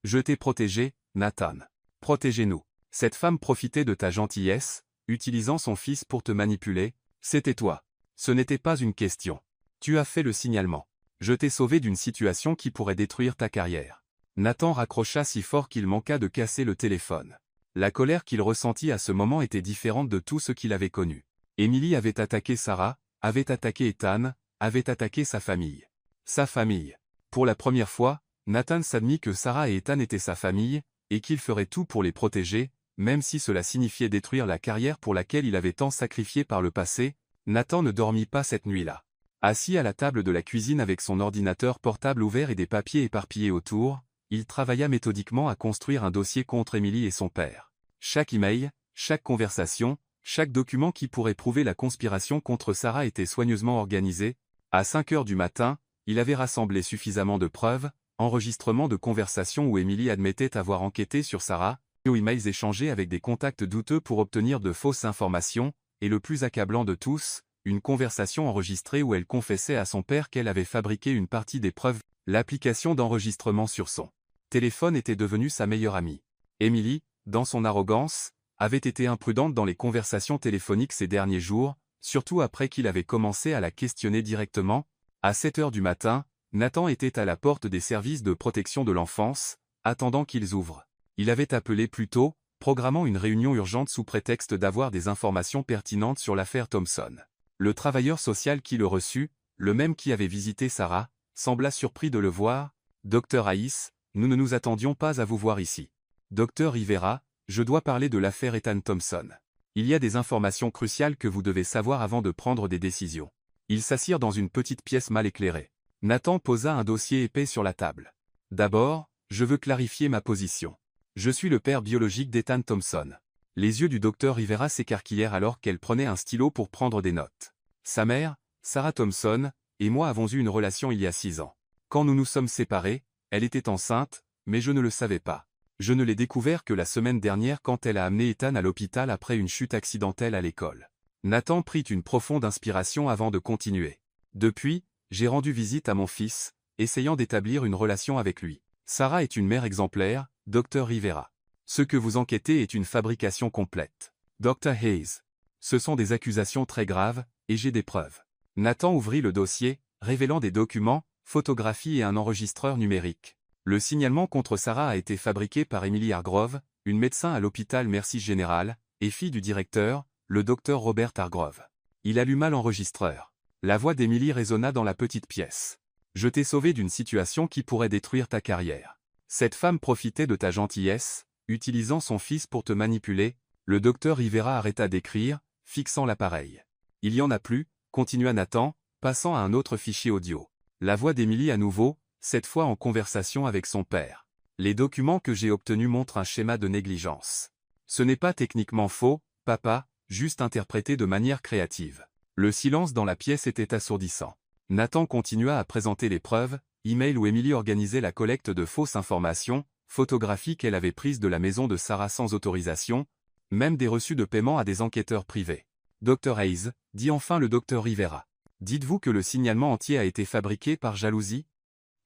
Je t'ai protégé, Nathan. Protégez-nous. Cette femme profitait de ta gentillesse, utilisant son fils pour te manipuler. C'était toi. Ce n'était pas une question. Tu as fait le signalement. Je t'ai sauvé d'une situation qui pourrait détruire ta carrière. Nathan raccrocha si fort qu'il manqua de casser le téléphone. La colère qu'il ressentit à ce moment était différente de tout ce qu'il avait connu. Émilie avait attaqué Sarah, avait attaqué Ethan, avait attaqué sa famille. Sa famille. Pour la première fois, Nathan s'admit que Sarah et Ethan étaient sa famille, et qu'il ferait tout pour les protéger, même si cela signifiait détruire la carrière pour laquelle il avait tant sacrifié par le passé. Nathan ne dormit pas cette nuit-là. Assis à la table de la cuisine avec son ordinateur portable ouvert et des papiers éparpillés autour, il travailla méthodiquement à construire un dossier contre Émilie et son père. Chaque email, chaque conversation, chaque document qui pourrait prouver la conspiration contre Sarah était soigneusement organisé. À 5 heures du matin, il avait rassemblé suffisamment de preuves, enregistrements de conversations où Émilie admettait avoir enquêté sur Sarah, ou emails échangés avec des contacts douteux pour obtenir de fausses informations, et le plus accablant de tous, une conversation enregistrée où elle confessait à son père qu'elle avait fabriqué une partie des preuves. L'application d'enregistrement sur son téléphone était devenue sa meilleure amie. Émilie, dans son arrogance, avait été imprudente dans les conversations téléphoniques ces derniers jours, surtout après qu'il avait commencé à la questionner directement. À 7 heures du matin, Nathan était à la porte des services de protection de l'enfance, attendant qu'ils ouvrent. Il avait appelé plus tôt, programmant une réunion urgente sous prétexte d'avoir des informations pertinentes sur l'affaire Thompson. Le travailleur social qui le reçut, le même qui avait visité Sarah, sembla surpris de le voir. « Docteur Haïs, nous ne nous attendions pas à vous voir ici. Docteur Rivera, je dois parler de l'affaire Ethan Thompson. Il y a des informations cruciales que vous devez savoir avant de prendre des décisions. » Ils s'assirent dans une petite pièce mal éclairée. Nathan posa un dossier épais sur la table. « D'abord, je veux clarifier ma position. Je suis le père biologique d'Ethan Thompson. » Les yeux du docteur Rivera s'écarquillèrent alors qu'elle prenait un stylo pour prendre des notes. Sa mère, Sarah Thompson, et moi avons eu une relation il y a 6 ans. Quand nous nous sommes séparés, elle était enceinte, mais je ne le savais pas. Je ne l'ai découvert que la semaine dernière quand elle a amené Ethan à l'hôpital après une chute accidentelle à l'école. Nathan prit une profonde inspiration avant de continuer. Depuis, j'ai rendu visite à mon fils, essayant d'établir une relation avec lui. Sarah est une mère exemplaire, docteur Rivera. Ce que vous enquêtez est une fabrication complète. Dr. Hayes. Ce sont des accusations très graves, et j'ai des preuves. Nathan ouvrit le dossier, révélant des documents, photographies et un enregistreur numérique. Le signalement contre Sarah a été fabriqué par Emily Hargrove, une médecin à l'hôpital Mercy Général, et fille du directeur, le docteur Robert Hargrove. Il alluma l'enregistreur. La voix d'Emily résonna dans la petite pièce. « Je t'ai sauvé d'une situation qui pourrait détruire ta carrière. Cette femme profitait de ta gentillesse, utilisant son fils pour te manipuler. » Le docteur Rivera arrêta d'écrire, fixant l'appareil. « Il y en a plus, » continua Nathan, passant à un autre fichier audio. La voix d'Emily à nouveau, cette fois en conversation avec son père. « Les documents que j'ai obtenus montrent un schéma de négligence. Ce n'est pas techniquement faux, papa, juste interprété de manière créative. » Le silence dans la pièce était assourdissant. Nathan continua à présenter les preuves, email où Emily organisait la collecte de fausses informations, photographies qu'elle avait prises de la maison de Sarah sans autorisation, même des reçus de paiement à des enquêteurs privés. « Dr. Hayes, » dit enfin le docteur Rivera. « Dites-vous que le signalement entier a été fabriqué par jalousie ?»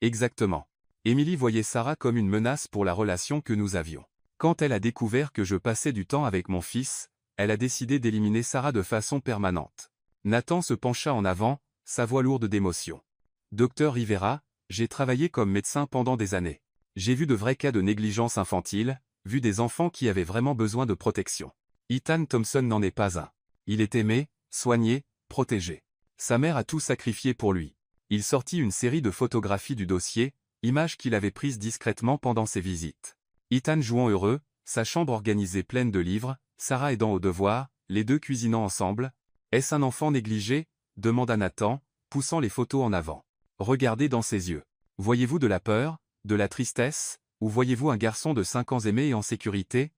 Exactement. Emily voyait Sarah comme une menace pour la relation que nous avions. Quand elle a découvert que je passais du temps avec mon fils, elle a décidé d'éliminer Sarah de façon permanente. Nathan se pencha en avant, sa voix lourde d'émotion. « Docteur Rivera, j'ai travaillé comme médecin pendant des années. J'ai vu de vrais cas de négligence infantile, vu des enfants qui avaient vraiment besoin de protection. Ethan Thompson n'en est pas un. Il est aimé, soigné, protégé. Sa mère a tout sacrifié pour lui. » Il sortit une série de photographies du dossier, images qu'il avait prises discrètement pendant ses visites. Ethan jouant heureux, sa chambre organisée pleine de livres, Sarah aidant au devoir, les deux cuisinant ensemble. « Est-ce un enfant négligé ?» demanda Nathan, poussant les photos en avant. Regardez dans ses yeux. Voyez-vous de la peur, de la tristesse, ou voyez-vous un garçon de 5 ans aimé et en sécurité?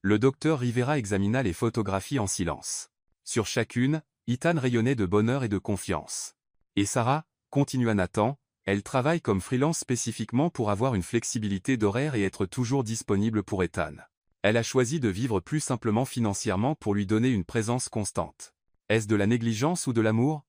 Le docteur Rivera examina les photographies en silence. Sur chacune, Ethan rayonnait de bonheur et de confiance. Et Sarah, continua Nathan, elle travaille comme freelance spécifiquement pour avoir une flexibilité d'horaire et être toujours disponible pour Ethan. Elle a choisi de vivre plus simplement financièrement pour lui donner une présence constante. Est-ce de la négligence ou de l'amour?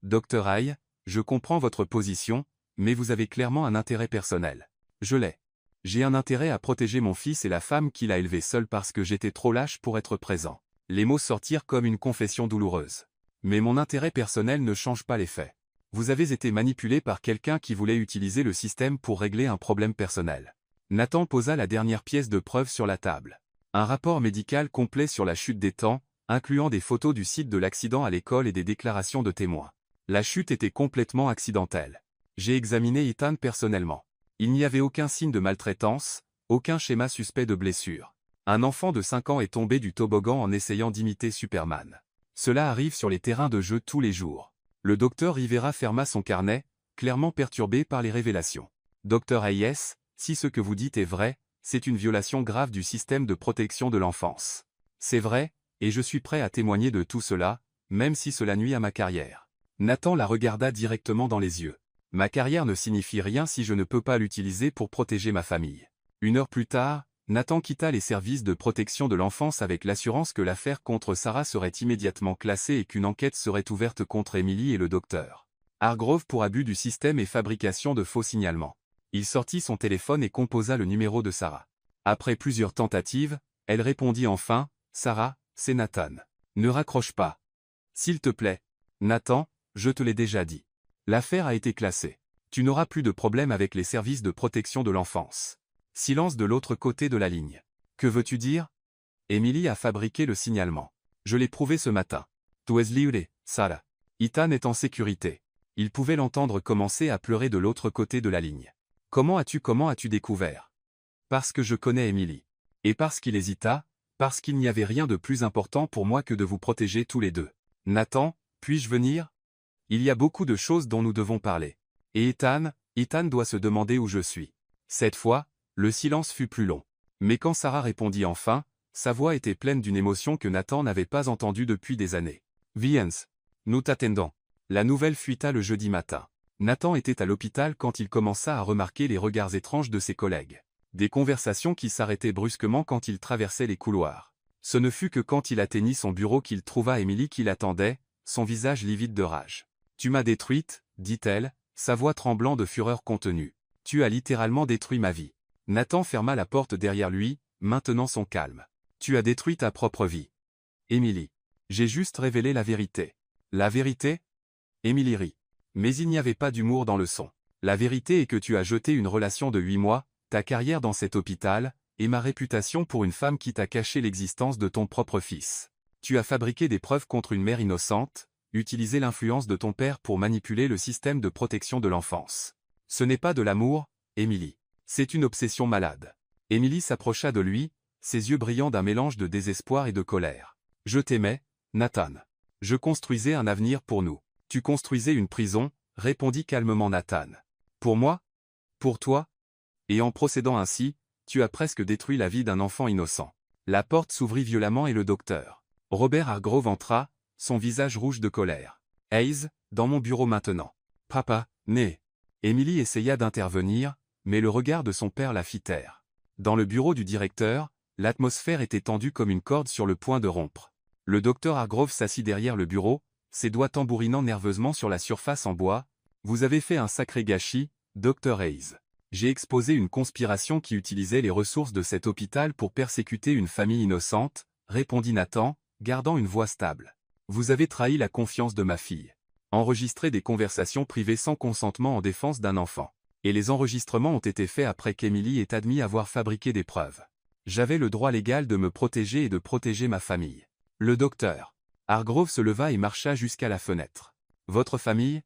Dr. Hay, je comprends votre position, mais vous avez clairement un intérêt personnel. Je l'ai. J'ai un intérêt à protéger mon fils et la femme qu'il a élevé seul parce que j'étais trop lâche pour être présent. Les mots sortirent comme une confession douloureuse. Mais mon intérêt personnel ne change pas les faits. Vous avez été manipulé par quelqu'un qui voulait utiliser le système pour régler un problème personnel. Nathan posa la dernière pièce de preuve sur la table. Un rapport médical complet sur la chute des temps, incluant des photos du site de l'accident à l'école et des déclarations de témoins. La chute était complètement accidentelle. J'ai examiné Ethan personnellement. Il n'y avait aucun signe de maltraitance, aucun schéma suspect de blessure. Un enfant de 5 ans est tombé du toboggan en essayant d'imiter Superman. Cela arrive sur les terrains de jeu tous les jours. Le docteur Rivera ferma son carnet, clairement perturbé par les révélations. Docteur Hayes, si ce que vous dites est vrai, c'est une violation grave du système de protection de l'enfance. C'est vrai, et je suis prêt à témoigner de tout cela, même si cela nuit à ma carrière. Nathan la regarda directement dans les yeux. Ma carrière ne signifie rien si je ne peux pas l'utiliser pour protéger ma famille. 1 heure plus tard, Nathan quitta les services de protection de l'enfance avec l'assurance que l'affaire contre Sarah serait immédiatement classée et qu'une enquête serait ouverte contre Emily et le docteur Hargrove pour abus du système et fabrication de faux signalements. Il sortit son téléphone et composa le numéro de Sarah. Après plusieurs tentatives, elle répondit enfin, « Sarah, c'est Nathan. Ne raccroche pas. S'il te plaît. Nathan, je te l'ai déjà dit. L'affaire a été classée. Tu n'auras plus de problème avec les services de protection de l'enfance. » Silence de l'autre côté de la ligne. Que veux-tu dire? Emily a fabriqué le signalement. Je l'ai prouvé ce matin. Tu es libre, Sarah. Ethan est en sécurité. Il pouvait l'entendre commencer à pleurer de l'autre côté de la ligne. Comment as-tu découvert? Parce que je connais Emily. Et parce qu'il hésita, parce qu'il n'y avait rien de plus important pour moi que de vous protéger tous les deux. Nathan, puis-je venir? Il y a beaucoup de choses dont nous devons parler. Et Ethan doit se demander où je suis. Cette fois, le silence fut plus long. Mais quand Sarah répondit enfin, sa voix était pleine d'une émotion que Nathan n'avait pas entendue depuis des années. Viens. Nous t'attendons. La nouvelle fuita le jeudi matin. Nathan était à l'hôpital quand il commença à remarquer les regards étranges de ses collègues. Des conversations qui s'arrêtaient brusquement quand il traversait les couloirs. Ce ne fut que quand il atteignit son bureau qu'il trouva Emily qui l'attendait, son visage livide de rage. « Tu m'as détruite, dit-elle, sa voix tremblant de fureur contenue. Tu as littéralement détruit ma vie. » Nathan ferma la porte derrière lui, maintenant son calme. « Tu as détruit ta propre vie. » Emily. J'ai juste révélé la vérité. La vérité? Emily rit. Mais il n'y avait pas d'humour dans le son. La vérité est que tu as jeté une relation de 8 mois, ta carrière dans cet hôpital, et ma réputation pour une femme qui t'a caché l'existence de ton propre fils. Tu as fabriqué des preuves contre une mère innocente, utilisé l'influence de ton père pour manipuler le système de protection de l'enfance. Ce n'est pas de l'amour, Emily. C'est une obsession malade. Emily s'approcha de lui, ses yeux brillants d'un mélange de désespoir et de colère. Je t'aimais, Nathan. Je construisais un avenir pour nous. Tu construisais une prison, répondit calmement Nathan. Pour moi? Pour toi? Et en procédant ainsi, tu as presque détruit la vie d'un enfant innocent. La porte s'ouvrit violemment et le docteur Robert Hargrove entra, son visage rouge de colère. Hayes, dans mon bureau maintenant. Papa, né. Emily essaya d'intervenir, mais le regard de son père la fit taire. Dans le bureau du directeur, l'atmosphère était tendue comme une corde sur le point de rompre. Le docteur Hargrove s'assit derrière le bureau, ses doigts tambourinant nerveusement sur la surface en bois. Vous avez fait un sacré gâchis, Dr. Hayes. J'ai exposé une conspiration qui utilisait les ressources de cet hôpital pour persécuter une famille innocente, répondit Nathan, gardant une voix stable. Vous avez trahi la confiance de ma fille. Enregistré des conversations privées sans consentement en défense d'un enfant. Et les enregistrements ont été faits après qu'Emily ait admis avoir fabriqué des preuves. J'avais le droit légal de me protéger et de protéger ma famille. Le docteur Hargrove se leva et marcha jusqu'à la fenêtre. Votre famille?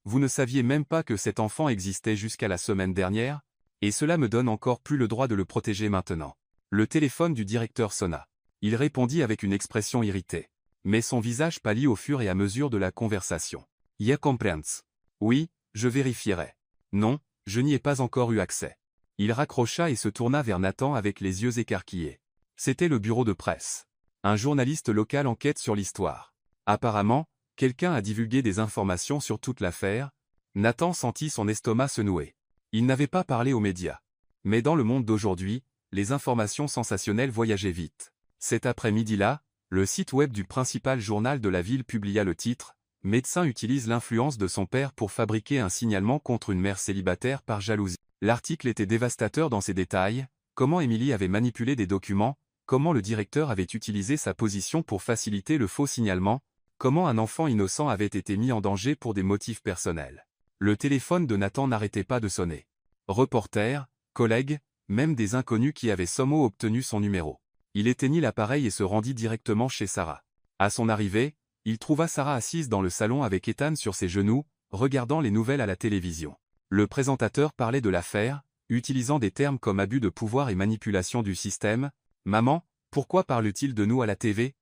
Vous ne saviez même pas que cet enfant existait jusqu'à la semaine dernière, et cela me donne encore plus le droit de le protéger maintenant. Le téléphone du directeur sonna. Il répondit avec une expression irritée. Mais son visage pâlit au fur et à mesure de la conversation. Ya comprends? Oui, je vérifierai. Non, je n'y ai pas encore eu accès. Il raccrocha et se tourna vers Nathan avec les yeux écarquillés. C'était le bureau de presse. Un journaliste local enquête sur l'histoire. Apparemment, Quelqu'un a divulgué des informations sur toute l'affaire. Nathan sentit son estomac se nouer. Il n'avait pas parlé aux médias. Mais dans le monde d'aujourd'hui, les informations sensationnelles voyageaient vite. Cet après-midi-là, le site web du principal journal de la ville publia le titre « Médecin utilise l'influence de son père pour fabriquer un signalement contre une mère célibataire par jalousie ». L'article était dévastateur dans ses détails, comment Émilie avait manipulé des documents, comment le directeur avait utilisé sa position pour faciliter le faux signalement, comment un enfant innocent avait été mis en danger pour des motifs personnels. Le téléphone de Nathan n'arrêtait pas de sonner. Reporters, collègues, même des inconnus qui avaient sommement obtenu son numéro. Il éteignit l'appareil et se rendit directement chez Sarah. À son arrivée, il trouva Sarah assise dans le salon avec Ethan sur ses genoux, regardant les nouvelles à la télévision. Le présentateur parlait de l'affaire, utilisant des termes comme abus de pouvoir et manipulation du système. « Maman, pourquoi parle-t-il de nous à la TV ?»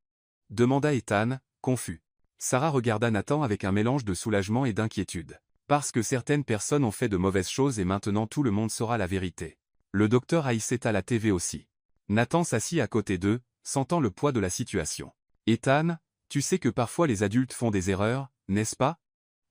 demanda Ethan, confus. Sarah regarda Nathan avec un mélange de soulagement et d'inquiétude. Parce que certaines personnes ont fait de mauvaises choses et maintenant tout le monde saura la vérité. Le docteur haïssait à la TV aussi. Nathan s'assit à côté d'eux, sentant le poids de la situation. « Ethan, tu sais que parfois les adultes font des erreurs, n'est-ce pas ?»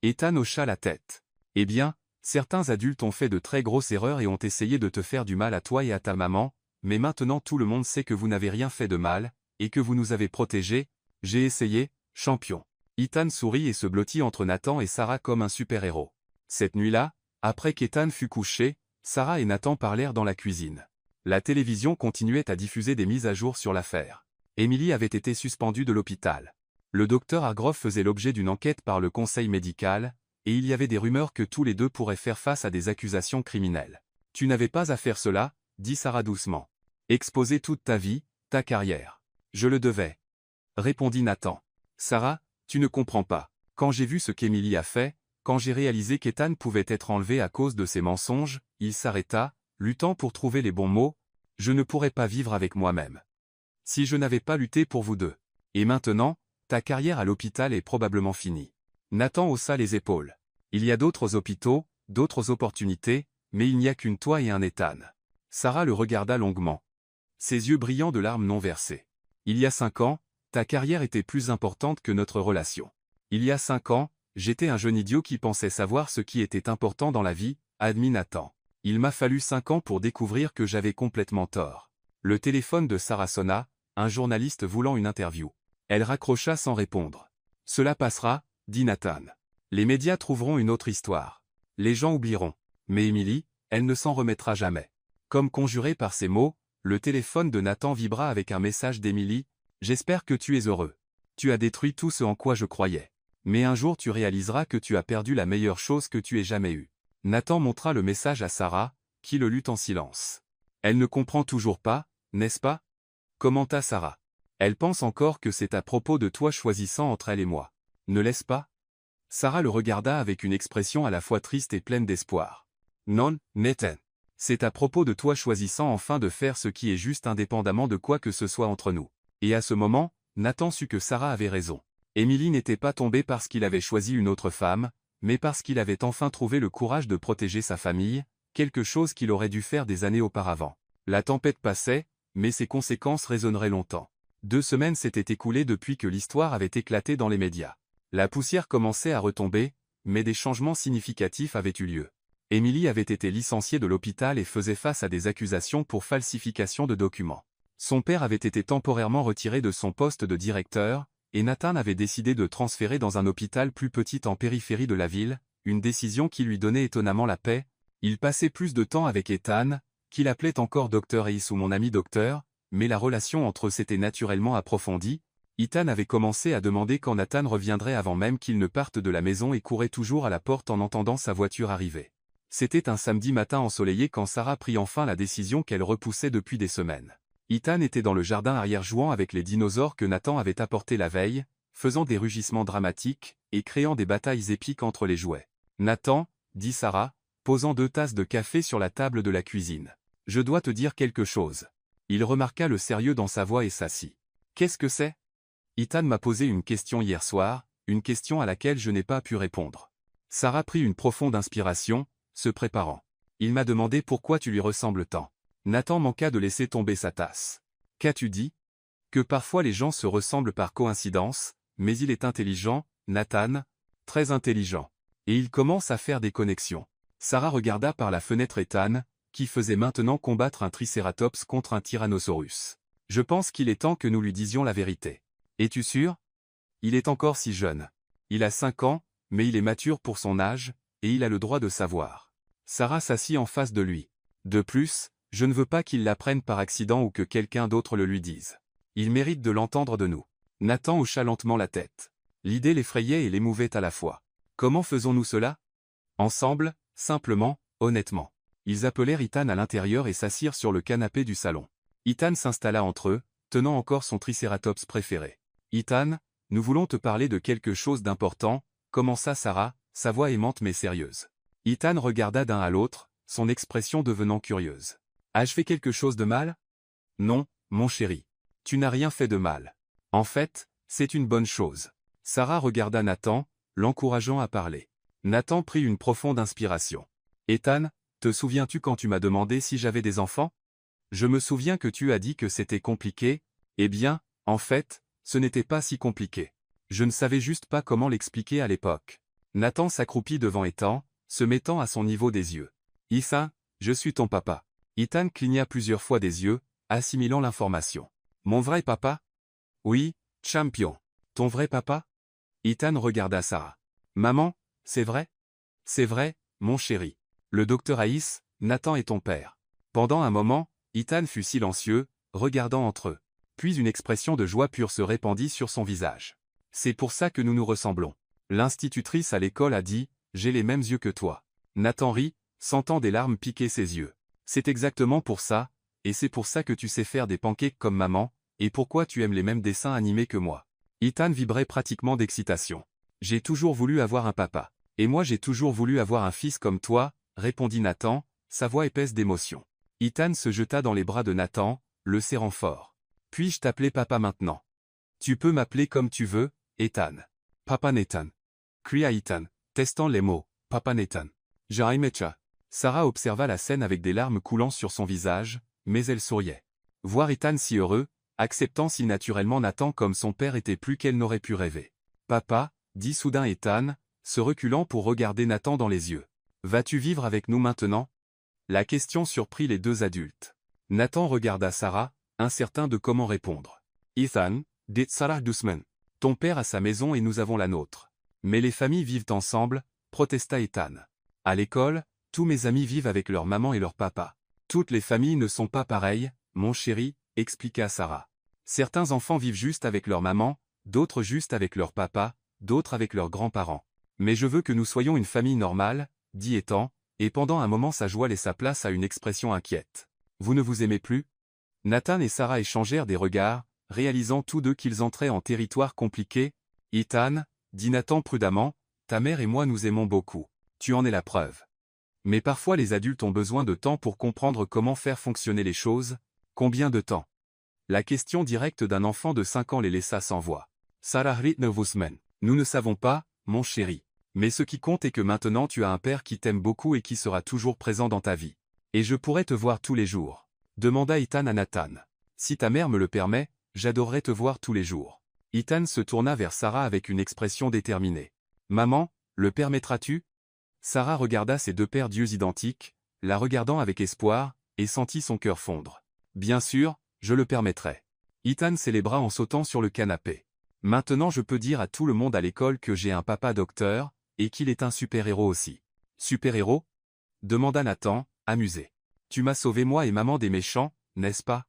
Ethan hocha la tête. « Eh bien, certains adultes ont fait de très grosses erreurs et ont essayé de te faire du mal à toi et à ta maman, mais maintenant tout le monde sait que vous n'avez rien fait de mal, et que vous nous avez protégés. J'ai essayé, champion. » Ethan sourit et se blottit entre Nathan et Sarah comme un super-héros. Cette nuit-là, après qu'Ethan fut couché, Sarah et Nathan parlèrent dans la cuisine. La télévision continuait à diffuser des mises à jour sur l'affaire. Émilie avait été suspendue de l'hôpital. Le docteur Hargrove faisait l'objet d'une enquête par le conseil médical, et il y avait des rumeurs que tous les deux pourraient faire face à des accusations criminelles. « Tu n'avais pas à faire cela, » dit Sarah doucement. « Exposer toute ta vie, ta carrière. »« Je le devais. » répondit Nathan. « Sarah, tu ne comprends pas. Quand j'ai vu ce qu'Émilie a fait, quand j'ai réalisé qu'Ethan pouvait être enlevé à cause de ses mensonges, il s'arrêta, luttant pour trouver les bons mots. Je ne pourrais pas vivre avec moi-même. Si je n'avais pas lutté pour vous deux. Et maintenant, ta carrière à l'hôpital est probablement finie. » Nathan haussa les épaules. Il y a d'autres hôpitaux, d'autres opportunités, mais il n'y a qu'une toi et un Ethan. Sarah le regarda longuement. Ses yeux brillants de larmes non versées. Il y a 5 ans, ta carrière était plus importante que notre relation. Il y a 5 ans, j'étais un jeune idiot qui pensait savoir ce qui était important dans la vie, admit Nathan. Il m'a fallu 5 ans pour découvrir que j'avais complètement tort. Le téléphone de Sarah sonna, un journaliste voulant une interview. Elle raccrocha sans répondre. Cela passera, dit Nathan. Les médias trouveront une autre histoire. Les gens oublieront. Mais Émilie, elle ne s'en remettra jamais. Comme conjuré par ces mots, le téléphone de Nathan vibra avec un message d'Émilie. J'espère que tu es heureux. Tu as détruit tout ce en quoi je croyais. Mais un jour tu réaliseras que tu as perdu la meilleure chose que tu aies jamais eue. Nathan montra le message à Sarah, qui le lut en silence. Elle ne comprend toujours pas, n'est-ce pas? Commenta Sarah. Elle pense encore que c'est à propos de toi choisissant entre elle et moi. Ne laisse pas? Sarah le regarda avec une expression à la fois triste et pleine d'espoir. Non, Nathan. C'est à propos de toi choisissant enfin de faire ce qui est juste indépendamment de quoi que ce soit entre nous. Et à ce moment, Nathan sut que Sarah avait raison. Émilie n'était pas tombée parce qu'il avait choisi une autre femme, mais parce qu'il avait enfin trouvé le courage de protéger sa famille, quelque chose qu'il aurait dû faire des années auparavant. La tempête passait, mais ses conséquences résonneraient longtemps. 2 semaines s'étaient écoulées depuis que l'histoire avait éclaté dans les médias. La poussière commençait à retomber, mais des changements significatifs avaient eu lieu. Émilie avait été licenciée de l'hôpital et faisait face à des accusations pour falsification de documents. Son père avait été temporairement retiré de son poste de directeur, et Nathan avait décidé de transférer dans un hôpital plus petit en périphérie de la ville, une décision qui lui donnait étonnamment la paix. Il passait plus de temps avec Ethan, qu'il appelait encore Dr. Ace ou mon ami docteur, mais la relation entre eux s'était naturellement approfondie. Ethan avait commencé à demander quand Nathan reviendrait avant même qu'il ne parte de la maison et courait toujours à la porte en entendant sa voiture arriver. C'était un samedi matin ensoleillé quand Sarah prit enfin la décision qu'elle repoussait depuis des semaines. Ethan était dans le jardin arrière jouant avec les dinosaures que Nathan avait apportés la veille, faisant des rugissements dramatiques et créant des batailles épiques entre les jouets. « Nathan, » dit Sarah, posant 2 tasses de café sur la table de la cuisine. « Je dois te dire quelque chose. » Il remarqua le sérieux dans sa voix et s'assit. « Qu'est-ce que c'est ? » Ethan m'a posé une question hier soir, une question à laquelle je n'ai pas pu répondre. Sarah prit une profonde inspiration, se préparant. Il m'a demandé pourquoi tu lui ressembles tant. Nathan manqua de laisser tomber sa tasse. Qu'as-tu dit? Que parfois les gens se ressemblent par coïncidence, mais il est intelligent, Nathan, très intelligent. Et il commence à faire des connexions. Sarah regarda par la fenêtre Ethan, qui faisait maintenant combattre un tricératops contre un tyrannosaurus. Je pense qu'il est temps que nous lui disions la vérité. Es-tu sûr? Il est encore si jeune. Il a 5 ans, mais il est mature pour son âge, et il a le droit de savoir. Sarah s'assit en face de lui. De plus, je ne veux pas qu'il l'apprenne par accident ou que quelqu'un d'autre le lui dise. Il mérite de l'entendre de nous. Nathan hocha lentement la tête. L'idée l'effrayait et l'émouvait à la fois. Comment faisons-nous cela? Ensemble, simplement, honnêtement. Ils appelèrent Ethan à l'intérieur et s'assirent sur le canapé du salon. Ethan s'installa entre eux, tenant encore son tricératops préféré. Ethan, nous voulons te parler de quelque chose d'important, commença Sarah, sa voix aimante mais sérieuse. Ethan regarda d'un à l'autre, son expression devenant curieuse. Ai-je fait quelque chose de mal? Non, mon chéri. Tu n'as rien fait de mal. En fait, c'est une bonne chose. Sarah regarda Nathan, l'encourageant à parler. Nathan prit une profonde inspiration. Ethan, te souviens-tu quand tu m'as demandé si j'avais des enfants? Je me souviens que tu as dit que c'était compliqué. Eh bien, en fait, ce n'était pas si compliqué. Je ne savais juste pas comment l'expliquer à l'époque. Nathan s'accroupit devant Ethan, se mettant à son niveau des yeux. Ethan, je suis ton papa. Ethan cligna plusieurs fois des yeux, assimilant l'information. Mon vrai papa? Oui, champion. Ton vrai papa? Ethan regarda Sarah. Maman, c'est vrai? C'est vrai, mon chéri. Le docteur Hayes, Nathan est ton père. Pendant un moment, Ethan fut silencieux, regardant entre eux. Puis une expression de joie pure se répandit sur son visage. C'est pour ça que nous nous ressemblons. L'institutrice à l'école a dit, j'ai les mêmes yeux que toi. Nathan rit, sentant des larmes piquer ses yeux. C'est exactement pour ça, et c'est pour ça que tu sais faire des pancakes comme maman, et pourquoi tu aimes les mêmes dessins animés que moi. Ethan vibrait pratiquement d'excitation. J'ai toujours voulu avoir un papa. Et moi j'ai toujours voulu avoir un fils comme toi, répondit Nathan, sa voix épaisse d'émotion. Ethan se jeta dans les bras de Nathan, le serrant fort. Puis-je t'appeler papa maintenant? Tu peux m'appeler comme tu veux, Ethan. Papa Nathan. Cria Ethan, testant les mots, Papa Nathan. Jaimecha. Sarah observa la scène avec des larmes coulant sur son visage, mais elle souriait. Voir Ethan si heureux, acceptant si naturellement Nathan comme son père était plus qu'elle n'aurait pu rêver. Papa, dit soudain Ethan, se reculant pour regarder Nathan dans les yeux. Vas-tu vivre avec nous maintenant? La question surprit les deux adultes. Nathan regarda Sarah, incertain de comment répondre. Ethan, dit Sarah doucement. Ton père a sa maison et nous avons la nôtre. Mais les familles vivent ensemble, protesta Ethan. À l'école, tous mes amis vivent avec leur maman et leur papa. Toutes les familles ne sont pas pareilles, mon chéri, expliqua Sarah. Certains enfants vivent juste avec leur maman, d'autres juste avec leur papa, d'autres avec leurs grands-parents. Mais je veux que nous soyons une famille normale, dit Ethan, et pendant un moment sa joie laissa place à une expression inquiète. Vous ne vous aimez plus? Nathan et Sarah échangèrent des regards, réalisant tous deux qu'ils entraient en territoire compliqué. Ethan, dit Nathan prudemment, ta mère et moi nous aimons beaucoup. Tu en es la preuve. Mais parfois les adultes ont besoin de temps pour comprendre comment faire fonctionner les choses. Combien de temps? La question directe d'un enfant de 5 ans les laissa sans voix. Sarah rit nerveusement. Nous ne savons pas, mon chéri. Mais ce qui compte est que maintenant tu as un père qui t'aime beaucoup et qui sera toujours présent dans ta vie. Et je pourrais te voir tous les jours. Demanda Ethan à Nathan. Si ta mère me le permet, j'adorerais te voir tous les jours. Ethan se tourna vers Sarah avec une expression déterminée. Maman, le permettras-tu? Sarah regarda ses deux paires d'yeux identiques, la regardant avec espoir, et sentit son cœur fondre. Bien sûr, je le permettrai. Ethan célébra en sautant sur le canapé. Maintenant je peux dire à tout le monde à l'école que j'ai un papa docteur, et qu'il est un super-héros aussi. Super-héros? Demanda Nathan, amusé. Tu m'as sauvé moi et maman des méchants, n'est-ce pas?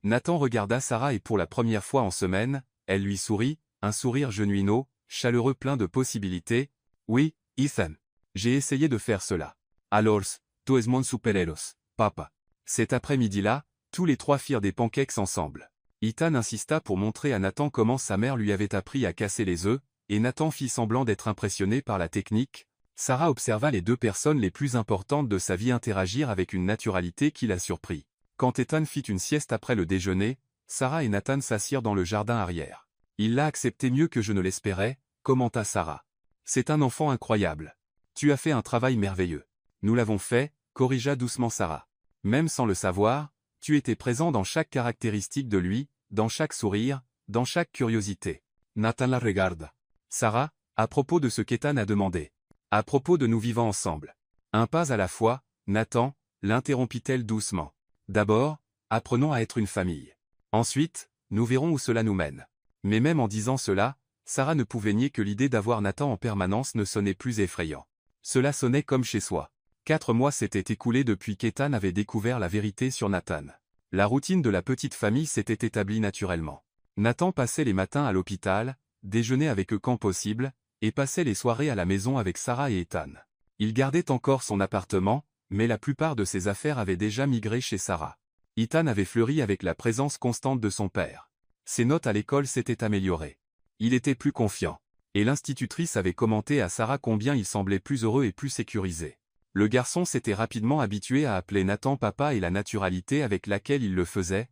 Nathan regarda Sarah et pour la première fois en semaine, elle lui sourit, un sourire genuineux, chaleureux plein de possibilités. Oui, Ethan. J'ai essayé de faire cela. Alors, tu es mon superhéros, papa. Cet après-midi-là, tous les trois firent des pancakes ensemble. Ethan insista pour montrer à Nathan comment sa mère lui avait appris à casser les œufs, et Nathan fit semblant d'être impressionné par la technique. Sarah observa les deux personnes les plus importantes de sa vie interagir avec une naturalité qui la surprit. Quand Ethan fit une sieste après le déjeuner, Sarah et Nathan s'assirent dans le jardin arrière. Il l'a accepté mieux que je ne l'espérais, commenta Sarah. C'est un enfant incroyable. Tu as fait un travail merveilleux. Nous l'avons fait, corrigea doucement Sarah. Même sans le savoir, tu étais présent dans chaque caractéristique de lui, dans chaque sourire, dans chaque curiosité. Nathan la regarda. Sarah, À propos de ce qu'Ethan a demandé. À propos de nous vivant ensemble. Un pas à la fois, Nathan, l'interrompit-elle doucement. D'abord, apprenons à être une famille. Ensuite, nous verrons où cela nous mène. Mais même en disant cela, Sarah ne pouvait nier que l'idée d'avoir Nathan en permanence ne sonnait plus effrayant. Cela sonnait comme chez soi. 4 mois s'étaient écoulés depuis qu'Ethan avait découvert la vérité sur Nathan. La routine de la petite famille s'était établie naturellement. Nathan passait les matins à l'hôpital, déjeunait avec eux quand possible, et passait les soirées à la maison avec Sarah et Ethan. Il gardait encore son appartement, mais la plupart de ses affaires avaient déjà migré chez Sarah. Ethan avait fleuri avec la présence constante de son père. Ses notes à l'école s'étaient améliorées. Il était plus confiant. Et l'institutrice avait commenté à Sarah combien il semblait plus heureux et plus sécurisé. Le garçon s'était rapidement habitué à appeler Nathan papa et la naturalité avec laquelle il le faisait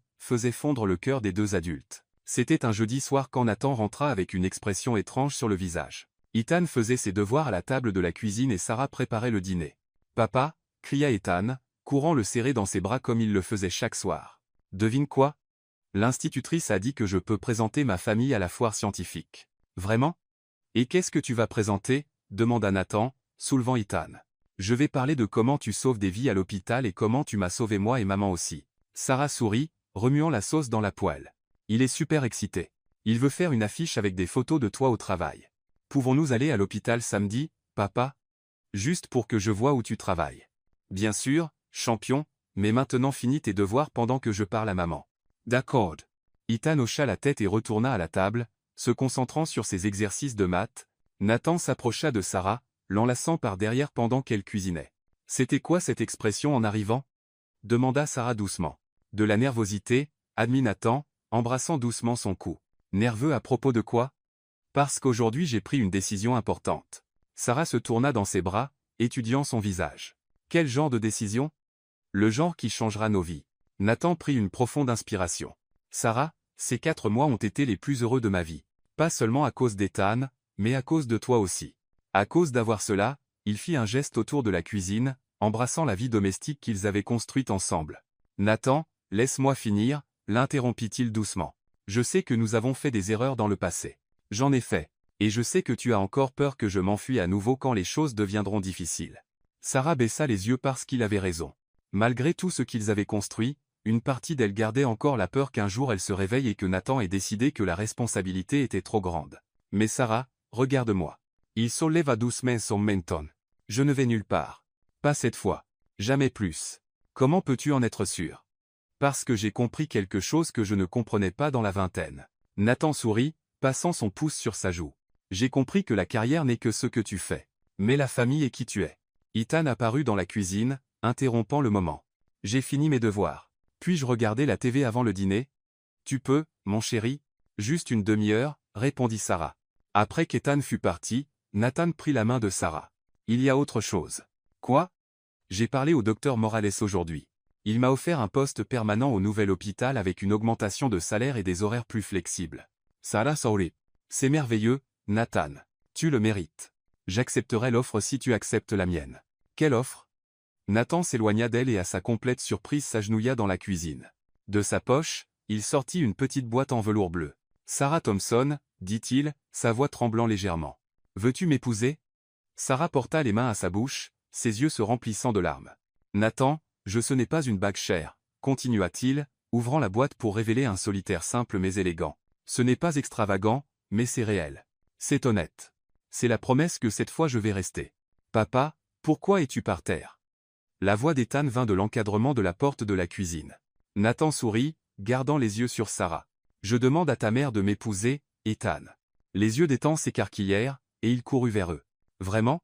fondre le cœur des deux adultes. C'était un jeudi soir quand Nathan rentra avec une expression étrange sur le visage. Ethan faisait ses devoirs à la table de la cuisine et Sarah préparait le dîner. « Papa » cria Ethan, courant le serrer dans ses bras comme il le faisait chaque soir. « Devine quoi ? L'institutrice a dit que je peux présenter ma famille à la foire scientifique. »« Vraiment ? Et qu'est-ce que tu vas présenter ?» demanda Nathan, soulevant Ethan. « Je vais parler de comment tu sauves des vies à l'hôpital et comment tu m'as sauvé moi et maman aussi. » Sarah sourit, remuant la sauce dans la poêle. « Il est super excité. Il veut faire une affiche avec des photos de toi au travail. Pouvons-nous aller à l'hôpital samedi, papa? Juste pour que je voie où tu travailles. » « Bien sûr, champion, mais maintenant finis tes devoirs pendant que je parle à maman. » « D'accord. » Ethan hocha la tête et retourna à la table, se concentrant sur ses exercices de maths. Nathan s'approcha de Sarah, l'enlaçant par derrière pendant qu'elle cuisinait. « C'était quoi cette expression en arrivant ?» demanda Sarah doucement. « De la nervosité, » admit Nathan, embrassant doucement son cou. « Nerveux à propos de quoi ? » « Parce qu'aujourd'hui j'ai pris une décision importante. » Sarah se tourna dans ses bras, étudiant son visage. « Quel genre de décision ? » « Le genre qui changera nos vies. » Nathan prit une profonde inspiration. « Sarah, ces 4 mois ont été les plus heureux de ma vie. Pas seulement à cause d'Ethan, mais à cause de toi aussi. » À cause d'avoir cela, il fit un geste autour de la cuisine, embrassant la vie domestique qu'ils avaient construite ensemble. « Nathan, laisse-moi finir, » l'interrompit-il doucement. « Je sais que nous avons fait des erreurs dans le passé. J'en ai fait. Et je sais que tu as encore peur que je m'enfuie à nouveau quand les choses deviendront difficiles. » Sarah baissa les yeux parce qu'il avait raison. Malgré tout ce qu'ils avaient construit, une partie d'elle gardait encore la peur qu'un jour elle se réveille et que Nathan ait décidé que la responsabilité était trop grande. « Mais Sarah, regarde-moi. » Il solleva doucement son menton. « Je ne vais nulle part. Pas cette fois. Jamais plus. Comment peux-tu en être sûr ? Parce que j'ai compris quelque chose que je ne comprenais pas dans la vingtaine. » Nathan sourit, passant son pouce sur sa joue. « J'ai compris que la carrière n'est que ce que tu fais. Mais la famille est qui tu es. » Ethan apparut dans la cuisine, interrompant le moment. « J'ai fini mes devoirs. Puis-je regarder la TV avant le dîner ? » « Tu peux, mon chéri. Juste une demi-heure, » répondit Sarah. Après qu'Ethan fut parti, Nathan prit la main de Sarah. « Il y a autre chose. »« Quoi ? » ?»« J'ai parlé au docteur Morales aujourd'hui. Il m'a offert un poste permanent au nouvel hôpital avec une augmentation de salaire et des horaires plus flexibles. » Sarah sourit. « C'est merveilleux, Nathan. Tu le mérites. J'accepterai l'offre si tu acceptes la mienne. » « Quelle offre ?» Nathan s'éloigna d'elle et à sa complète surprise s'agenouilla dans la cuisine. De sa poche, il sortit une petite boîte en velours bleu. « Sarah Thompson, » dit-il, sa voix tremblant légèrement. « Veux-tu m'épouser ?» Sarah porta les mains à sa bouche, ses yeux se remplissant de larmes. « Nathan, ce n'est pas une bague chère, » continua-t-il, ouvrant la boîte pour révéler un solitaire simple mais élégant. « Ce n'est pas extravagant, mais c'est réel. C'est honnête. C'est la promesse que cette fois je vais rester. Papa, pourquoi es-tu par terre ?» La voix d'Ethan vint de l'encadrement de la porte de la cuisine. Nathan sourit, gardant les yeux sur Sarah. « Je demande à ta mère de m'épouser, Ethan. » Les yeux d'Ethan s'écarquillèrent, et il courut vers eux. « Vraiment ?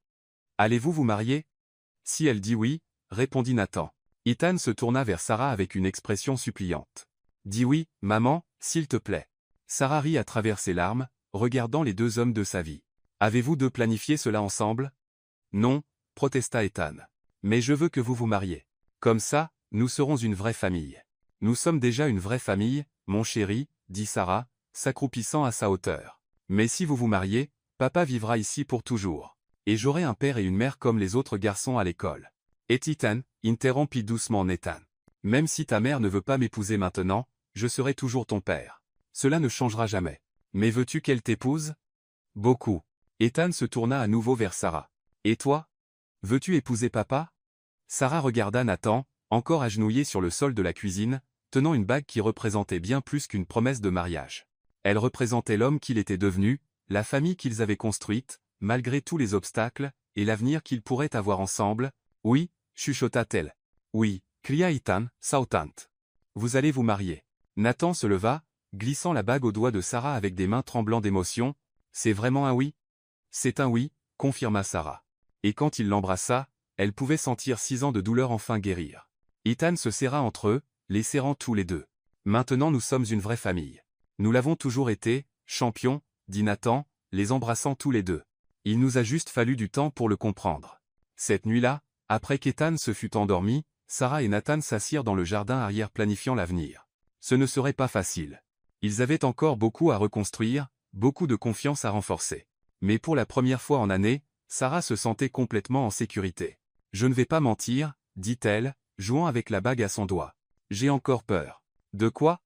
Allez-vous vous marier ? » « Si elle dit oui, » répondit Nathan. Ethan se tourna vers Sarah avec une expression suppliante. « Dis oui, maman, s'il te plaît. » Sarah rit à travers ses larmes, regardant les 2 hommes de sa vie. « Avez-vous deux planifié cela ensemble ? » « Non, » protesta Ethan. « Mais je veux que vous vous mariez. Comme ça, nous serons une vraie famille. »« Nous sommes déjà une vraie famille, mon chéri, » dit Sarah, s'accroupissant à sa hauteur. « Mais si vous vous mariez, papa vivra ici pour toujours. Et j'aurai un père et une mère comme les autres garçons à l'école. » Et Ethan, interrompit doucement Nathan. « Même si ta mère ne veut pas m'épouser maintenant, je serai toujours ton père. Cela ne changera jamais. Mais veux-tu qu'elle t'épouse ? » « Beaucoup. » Ethan se tourna à nouveau vers Sarah. Et toi? Veux-tu épouser papa? Sarah regarda Nathan, encore agenouillé sur le sol de la cuisine, tenant une bague qui représentait bien plus qu'une promesse de mariage. Elle représentait l'homme qu'il était devenu, la famille qu'ils avaient construite, malgré tous les obstacles, et l'avenir qu'ils pourraient avoir ensemble. Oui, chuchota-t-elle. Oui, cria Ethan, sautante. Vous allez vous marier. Nathan se leva, glissant la bague au doigt de Sarah avec des mains tremblantes d'émotion. C'est vraiment un oui? C'est un oui, confirma Sarah. Et quand il l'embrassa, elle pouvait sentir 6 ans de douleur enfin guérir. Ethan se serra entre eux, les serrant tous les deux. Maintenant nous sommes une vraie famille. Nous l'avons toujours été, champion, dit Nathan, les embrassant tous les deux. Il nous a juste fallu du temps pour le comprendre. Cette nuit-là, après qu'Ethan se fut endormi, Sarah et Nathan s'assirent dans le jardin arrière planifiant l'avenir. Ce ne serait pas facile. Ils avaient encore beaucoup à reconstruire, beaucoup de confiance à renforcer. Mais pour la première fois en années, Sarah se sentait complètement en sécurité. Je ne vais pas mentir, dit-elle, jouant avec la bague à son doigt. J'ai encore peur. De quoi?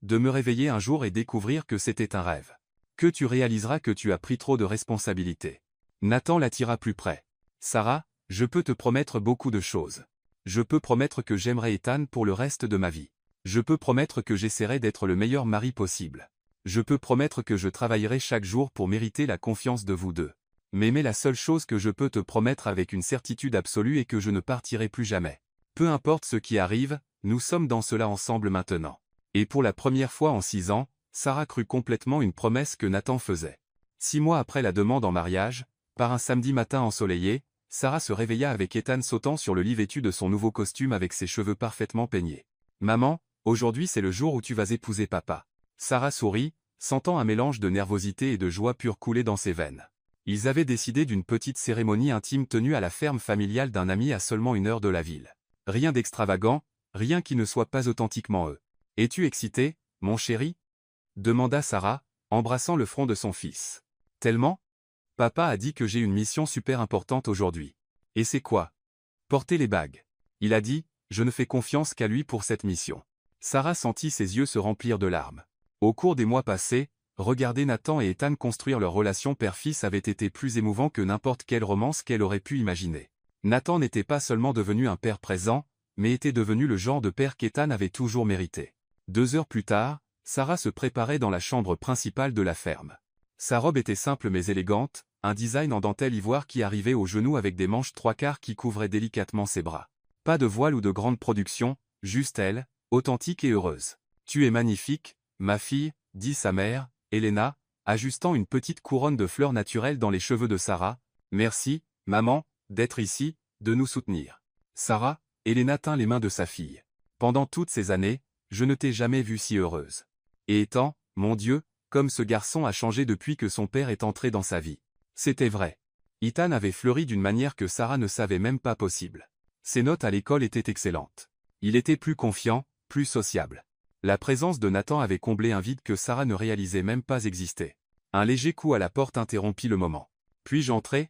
De me réveiller un jour et découvrir que c'était un rêve. Que tu réaliseras que tu as pris trop de responsabilités. Nathan l'attira plus près. Sarah, je peux te promettre beaucoup de choses. Je peux promettre que j'aimerai Ethan pour le reste de ma vie. Je peux promettre que j'essaierai d'être le meilleur mari possible. Je peux promettre que je travaillerai chaque jour pour mériter la confiance de vous deux. Mais la seule chose que je peux te promettre avec une certitude absolue est que je ne partirai plus jamais. Peu importe ce qui arrive, nous sommes dans cela ensemble maintenant. Et pour la première fois en 6 ans, Sarah crut complètement une promesse que Nathan faisait. 6 mois après la demande en mariage, par un samedi matin ensoleillé, Sarah se réveilla avec Ethan sautant sur le lit vêtu de son nouveau costume avec ses cheveux parfaitement peignés. « Maman, aujourd'hui c'est le jour où tu vas épouser papa. » Sarah sourit, sentant un mélange de nervosité et de joie pure couler dans ses veines. Ils avaient décidé d'une petite cérémonie intime tenue à la ferme familiale d'un ami à seulement 1 heure de la ville. Rien d'extravagant, rien qui ne soit pas authentiquement eux. « Es-tu excité, mon chéri ?» demanda Sarah, embrassant le front de son fils. « Tellement? Papa a dit que j'ai une mission super importante aujourd'hui. Et c'est quoi? Porter les bagues. Il a dit, je ne fais confiance qu'à lui pour cette mission. » Sarah sentit ses yeux se remplir de larmes. Au cours des mois passés, regarder Nathan et Ethan construire leur relation père-fils avait été plus émouvant que n'importe quelle romance qu'elle aurait pu imaginer. Nathan n'était pas seulement devenu un père présent, mais était devenu le genre de père qu'Ethan avait toujours mérité. 2 heures plus tard, Sarah se préparait dans la chambre principale de la ferme. Sa robe était simple mais élégante, un design en dentelle ivoire qui arrivait aux genoux avec des manches 3/4 qui couvraient délicatement ses bras. Pas de voile ou de grande production, juste elle, authentique et heureuse. « Tu es magnifique, ma fille, » dit sa mère, Elena, ajustant une petite couronne de fleurs naturelles dans les cheveux de Sarah. « Merci, maman, d'être ici, de nous soutenir. » Sarah, Elena tint les mains de sa fille. « Pendant toutes ces années, je ne t'ai jamais vue si heureuse. Et Ethan, mon Dieu, comme ce garçon a changé depuis que son père est entré dans sa vie. » C'était vrai. Ethan avait fleuri d'une manière que Sarah ne savait même pas possible. Ses notes à l'école étaient excellentes. Il était plus confiant, plus sociable. La présence de Nathan avait comblé un vide que Sarah ne réalisait même pas exister. Un léger coup à la porte interrompit le moment. « Puis-je entrer ?»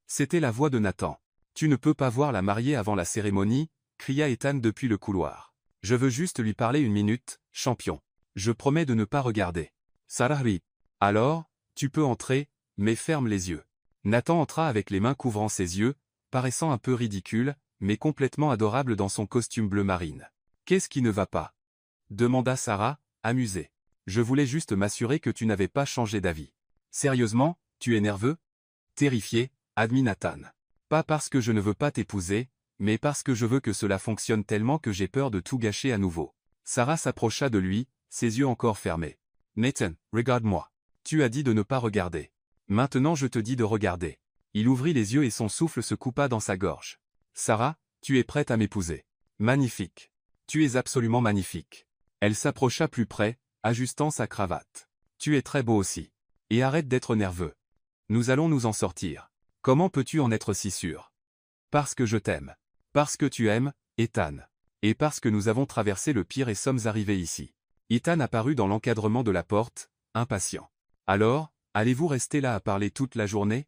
C'était la voix de Nathan. « Tu ne peux pas voir la mariée avant la cérémonie » cria Ethan depuis le couloir. « Je veux juste lui parler 1 minute, champion. Je promets de ne pas regarder. » Sarah rit. « Alors, tu peux entrer, mais ferme les yeux. » Nathan entra avec les mains couvrant ses yeux, paraissant un peu ridicule, mais complètement adorable dans son costume bleu marine. « Qu'est-ce qui ne va pas ?» demanda Sarah, amusée. « Je voulais juste m'assurer que tu n'avais pas changé d'avis. »« Sérieusement, tu es nerveux ?» Terrifié, admit Nathan. « Pas parce que je ne veux pas t'épouser, mais parce que je veux que cela fonctionne tellement que j'ai peur de tout gâcher à nouveau. » Sarah s'approcha de lui, ses yeux encore fermés. « Nathan, regarde-moi. Tu as dit de ne pas regarder. Maintenant je te dis de regarder. » Il ouvrit les yeux et son souffle se coupa dans sa gorge. « Sarah, tu es prête à m'épouser. »« Magnifique. Tu es absolument magnifique. » Elle s'approcha plus près, ajustant sa cravate. « Tu es très beau aussi. Et arrête d'être nerveux. Nous allons nous en sortir. Comment peux-tu en être si sûr? Parce que je t'aime. Parce que tu aimes, Ethan. Et parce que nous avons traversé le pire et sommes arrivés ici. » Ethan apparut dans l'encadrement de la porte, impatient. « Alors, allez-vous rester là à parler toute la journée?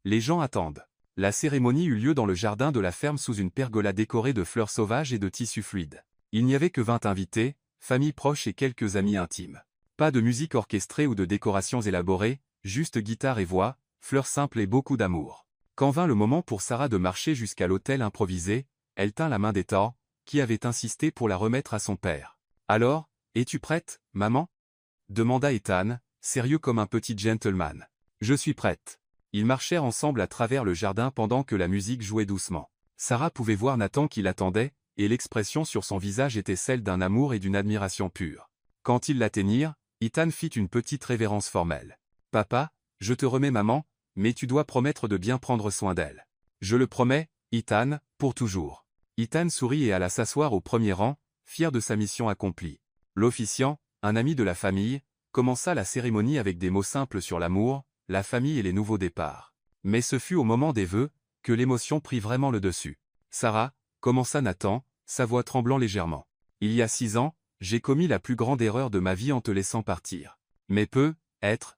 Les gens attendent. » La cérémonie eut lieu dans le jardin de la ferme sous une pergola décorée de fleurs sauvages et de tissus fluides. Il n'y avait que 20 invités, familles proches et quelques amis intimes. Pas de musique orchestrée ou de décorations élaborées, juste guitare et voix, fleurs simples et beaucoup d'amour. Quand vint le moment pour Sarah de marcher jusqu'à l'hôtel improvisé, elle tint la main d'Ethan, qui avait insisté pour la remettre à son père. « Alors, es-tu prête, maman » demanda Ethan, sérieux comme un petit gentleman. « Je suis prête. » Ils marchèrent ensemble à travers le jardin pendant que la musique jouait doucement. Sarah pouvait voir Nathan qui l'attendait, et l'expression sur son visage était celle d'un amour et d'une admiration pure. Quand ils l'atteignirent, Ethan fit une petite révérence formelle. « Papa, je te remets maman, mais tu dois promettre de bien prendre soin d'elle. »« Je le promets, Ethan, pour toujours. » Ethan sourit et alla s'asseoir au premier rang, fier de sa mission accomplie. L'officiant, un ami de la famille, commença la cérémonie avec des mots simples sur l'amour, la famille et les nouveaux départs. Mais ce fut au moment des vœux que l'émotion prit vraiment le dessus. « Sarah, » commença Nathan, sa voix tremblant légèrement. « Il y a 6 ans, j'ai commis la plus grande erreur de ma vie en te laissant partir. Mais peu être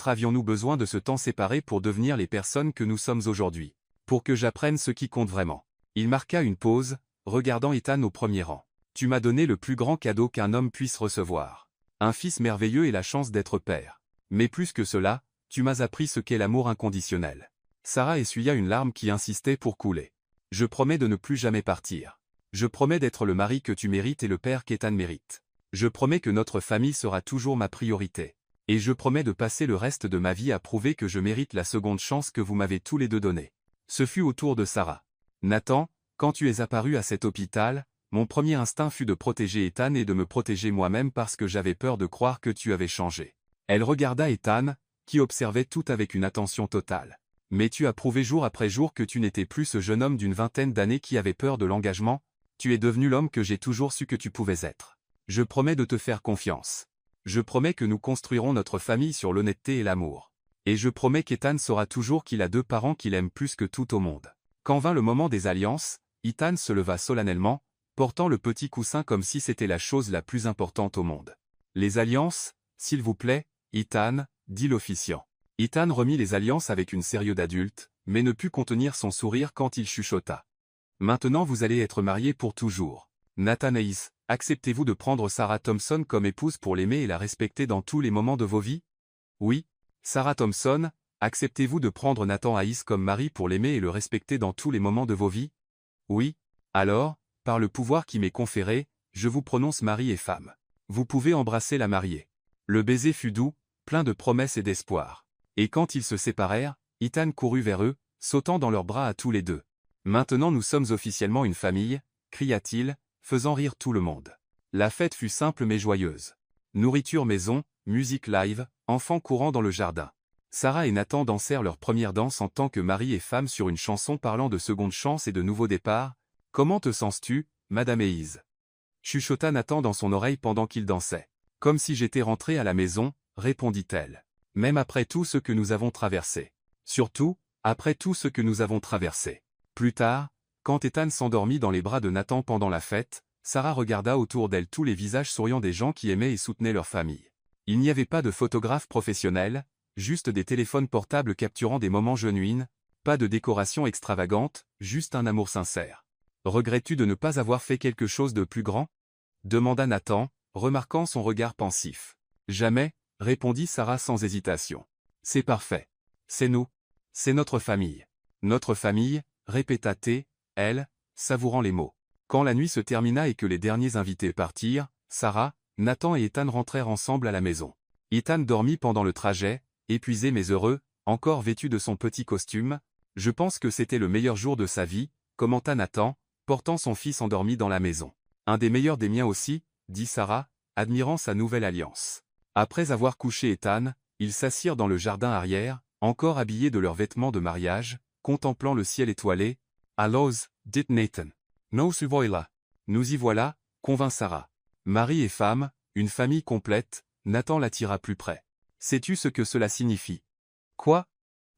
avions-nous besoin de ce temps séparé pour devenir les personnes que nous sommes aujourd'hui. Pour que j'apprenne ce qui compte vraiment. » Il marqua une pause, regardant Ethan au premier rang. « Tu m'as donné le plus grand cadeau qu'un homme puisse recevoir. Un fils merveilleux et la chance d'être père. Mais plus que cela, tu m'as appris ce qu'est l'amour inconditionnel. » Sarah essuya une larme qui insistait pour couler. « Je promets de ne plus jamais partir. Je promets d'être le mari que tu mérites et le père qu'Ethan mérite. Je promets que notre famille sera toujours ma priorité. Et je promets de passer le reste de ma vie à prouver que je mérite la seconde chance que vous m'avez tous les deux donnée. » Ce fut au tour de Sarah. « Nathan, quand tu es apparu à cet hôpital, mon premier instinct fut de protéger Ethan et de me protéger moi-même parce que j'avais peur de croire que tu avais changé. » Elle regarda Ethan, qui observait tout avec une attention totale. « Mais tu as prouvé jour après jour que tu n'étais plus ce jeune homme d'une vingtaine d'années qui avait peur de l'engagement, tu es devenu l'homme que j'ai toujours su que tu pouvais être. Je promets de te faire confiance. Je promets que nous construirons notre famille sur l'honnêteté et l'amour. Et je promets qu'Ethan saura toujours qu'il a 2 parents qu'il aime plus que tout au monde. » Quand vint le moment des alliances, Ethan se leva solennellement, portant le petit coussin comme si c'était la chose la plus importante au monde. « Les alliances, s'il vous plaît, Ethan, » dit l'officiant. Ethan remit les alliances avec une sérieux d'adulte, mais ne put contenir son sourire quand il chuchota. « Maintenant vous allez être mariés pour toujours. Nathan Hayes, acceptez-vous de prendre Sarah Thompson comme épouse pour l'aimer et la respecter dans tous les moments de vos vies? » Oui, Sarah Thompson, acceptez-vous de prendre Nathan Hayes comme mari pour l'aimer et le respecter dans tous les moments de vos vies? Oui. Alors, par le pouvoir qui m'est conféré, je vous prononce mari et femme. Vous pouvez embrasser la mariée. Le baiser fut doux, plein de promesses et d'espoir. Et quand ils se séparèrent, Ethan courut vers eux, sautant dans leurs bras à tous les deux. « Maintenant nous sommes officiellement une famille, » cria-t-il, faisant rire tout le monde. La fête fut simple mais joyeuse. Nourriture maison, musique live, enfants courant dans le jardin. Sarah et Nathan dansèrent leur première danse en tant que mari et femme sur une chanson parlant de seconde chance et de nouveau départ. « Comment te sens-tu, Madame Hayes » chuchota Nathan dans son oreille pendant qu'ils dansaient. « Comme si j'étais rentrée à la maison, » répondit-elle. « Même après tout ce que nous avons traversé. Surtout, après tout ce que nous avons traversé. » Plus tard, quand Ethan s'endormit dans les bras de Nathan pendant la fête, Sarah regarda autour d'elle tous les visages souriants des gens qui aimaient et soutenaient leur famille. Il n'y avait pas de photographes professionnels, juste des téléphones portables capturant des moments genuins, pas de décoration extravagante, juste un amour sincère. « Regrettes-tu de ne pas avoir fait quelque chose de plus grand » demanda Nathan, remarquant son regard pensif. « Jamais, » répondit Sarah sans hésitation. « C'est parfait. C'est nous. C'est notre famille. Notre famille, » répéta-t-elle, savourant les mots. Quand la nuit se termina et que les derniers invités partirent, Sarah, Nathan et Ethan rentrèrent ensemble à la maison. Ethan dormit pendant le trajet, épuisé mais heureux, encore vêtu de son petit costume. « Je pense que c'était le meilleur jour de sa vie, » commenta Nathan, portant son fils endormi dans la maison. « Un des meilleurs des miens aussi, » dit Sarah, admirant sa nouvelle alliance. Après avoir couché Ethan, ils s'assirent dans le jardin arrière, encore habillés de leurs vêtements de mariage, contemplant le ciel étoilé. « Allows, dit Nathan. Nous y voilà. Nous y voilà, » convint Sarah. Mari et femme, une famille complète, Nathan l'attira plus près. « Sais-tu ce que cela signifie ?»« Quoi ?» ?»«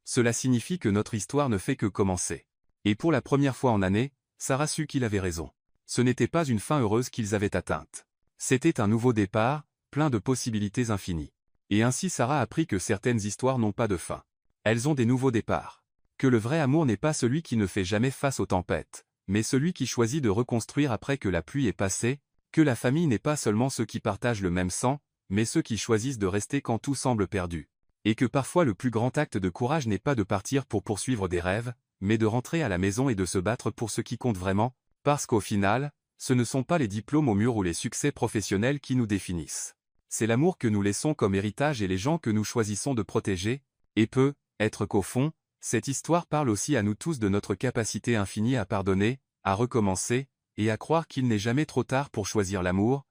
Cela signifie que notre histoire ne fait que commencer. » Et pour la première fois en année, Sarah sut qu'il avait raison. Ce n'était pas une fin heureuse qu'ils avaient atteinte. C'était un nouveau départ, plein de possibilités infinies. Et ainsi Sarah apprit que certaines histoires n'ont pas de fin. Elles ont des nouveaux départs. Que le vrai amour n'est pas celui qui ne fait jamais face aux tempêtes, mais celui qui choisit de reconstruire après que la pluie est passée, que la famille n'est pas seulement ceux qui partagent le même sang, mais ceux qui choisissent de rester quand tout semble perdu. Et que parfois le plus grand acte de courage n'est pas de partir pour poursuivre des rêves, mais de rentrer à la maison et de se battre pour ce qui compte vraiment, parce qu'au final, ce ne sont pas les diplômes au mur ou les succès professionnels qui nous définissent. C'est l'amour que nous laissons comme héritage et les gens que nous choisissons de protéger, et être qu'au fond, cette histoire parle aussi à nous tous de notre capacité infinie à pardonner, à recommencer, et à croire qu'il n'est jamais trop tard pour choisir l'amour,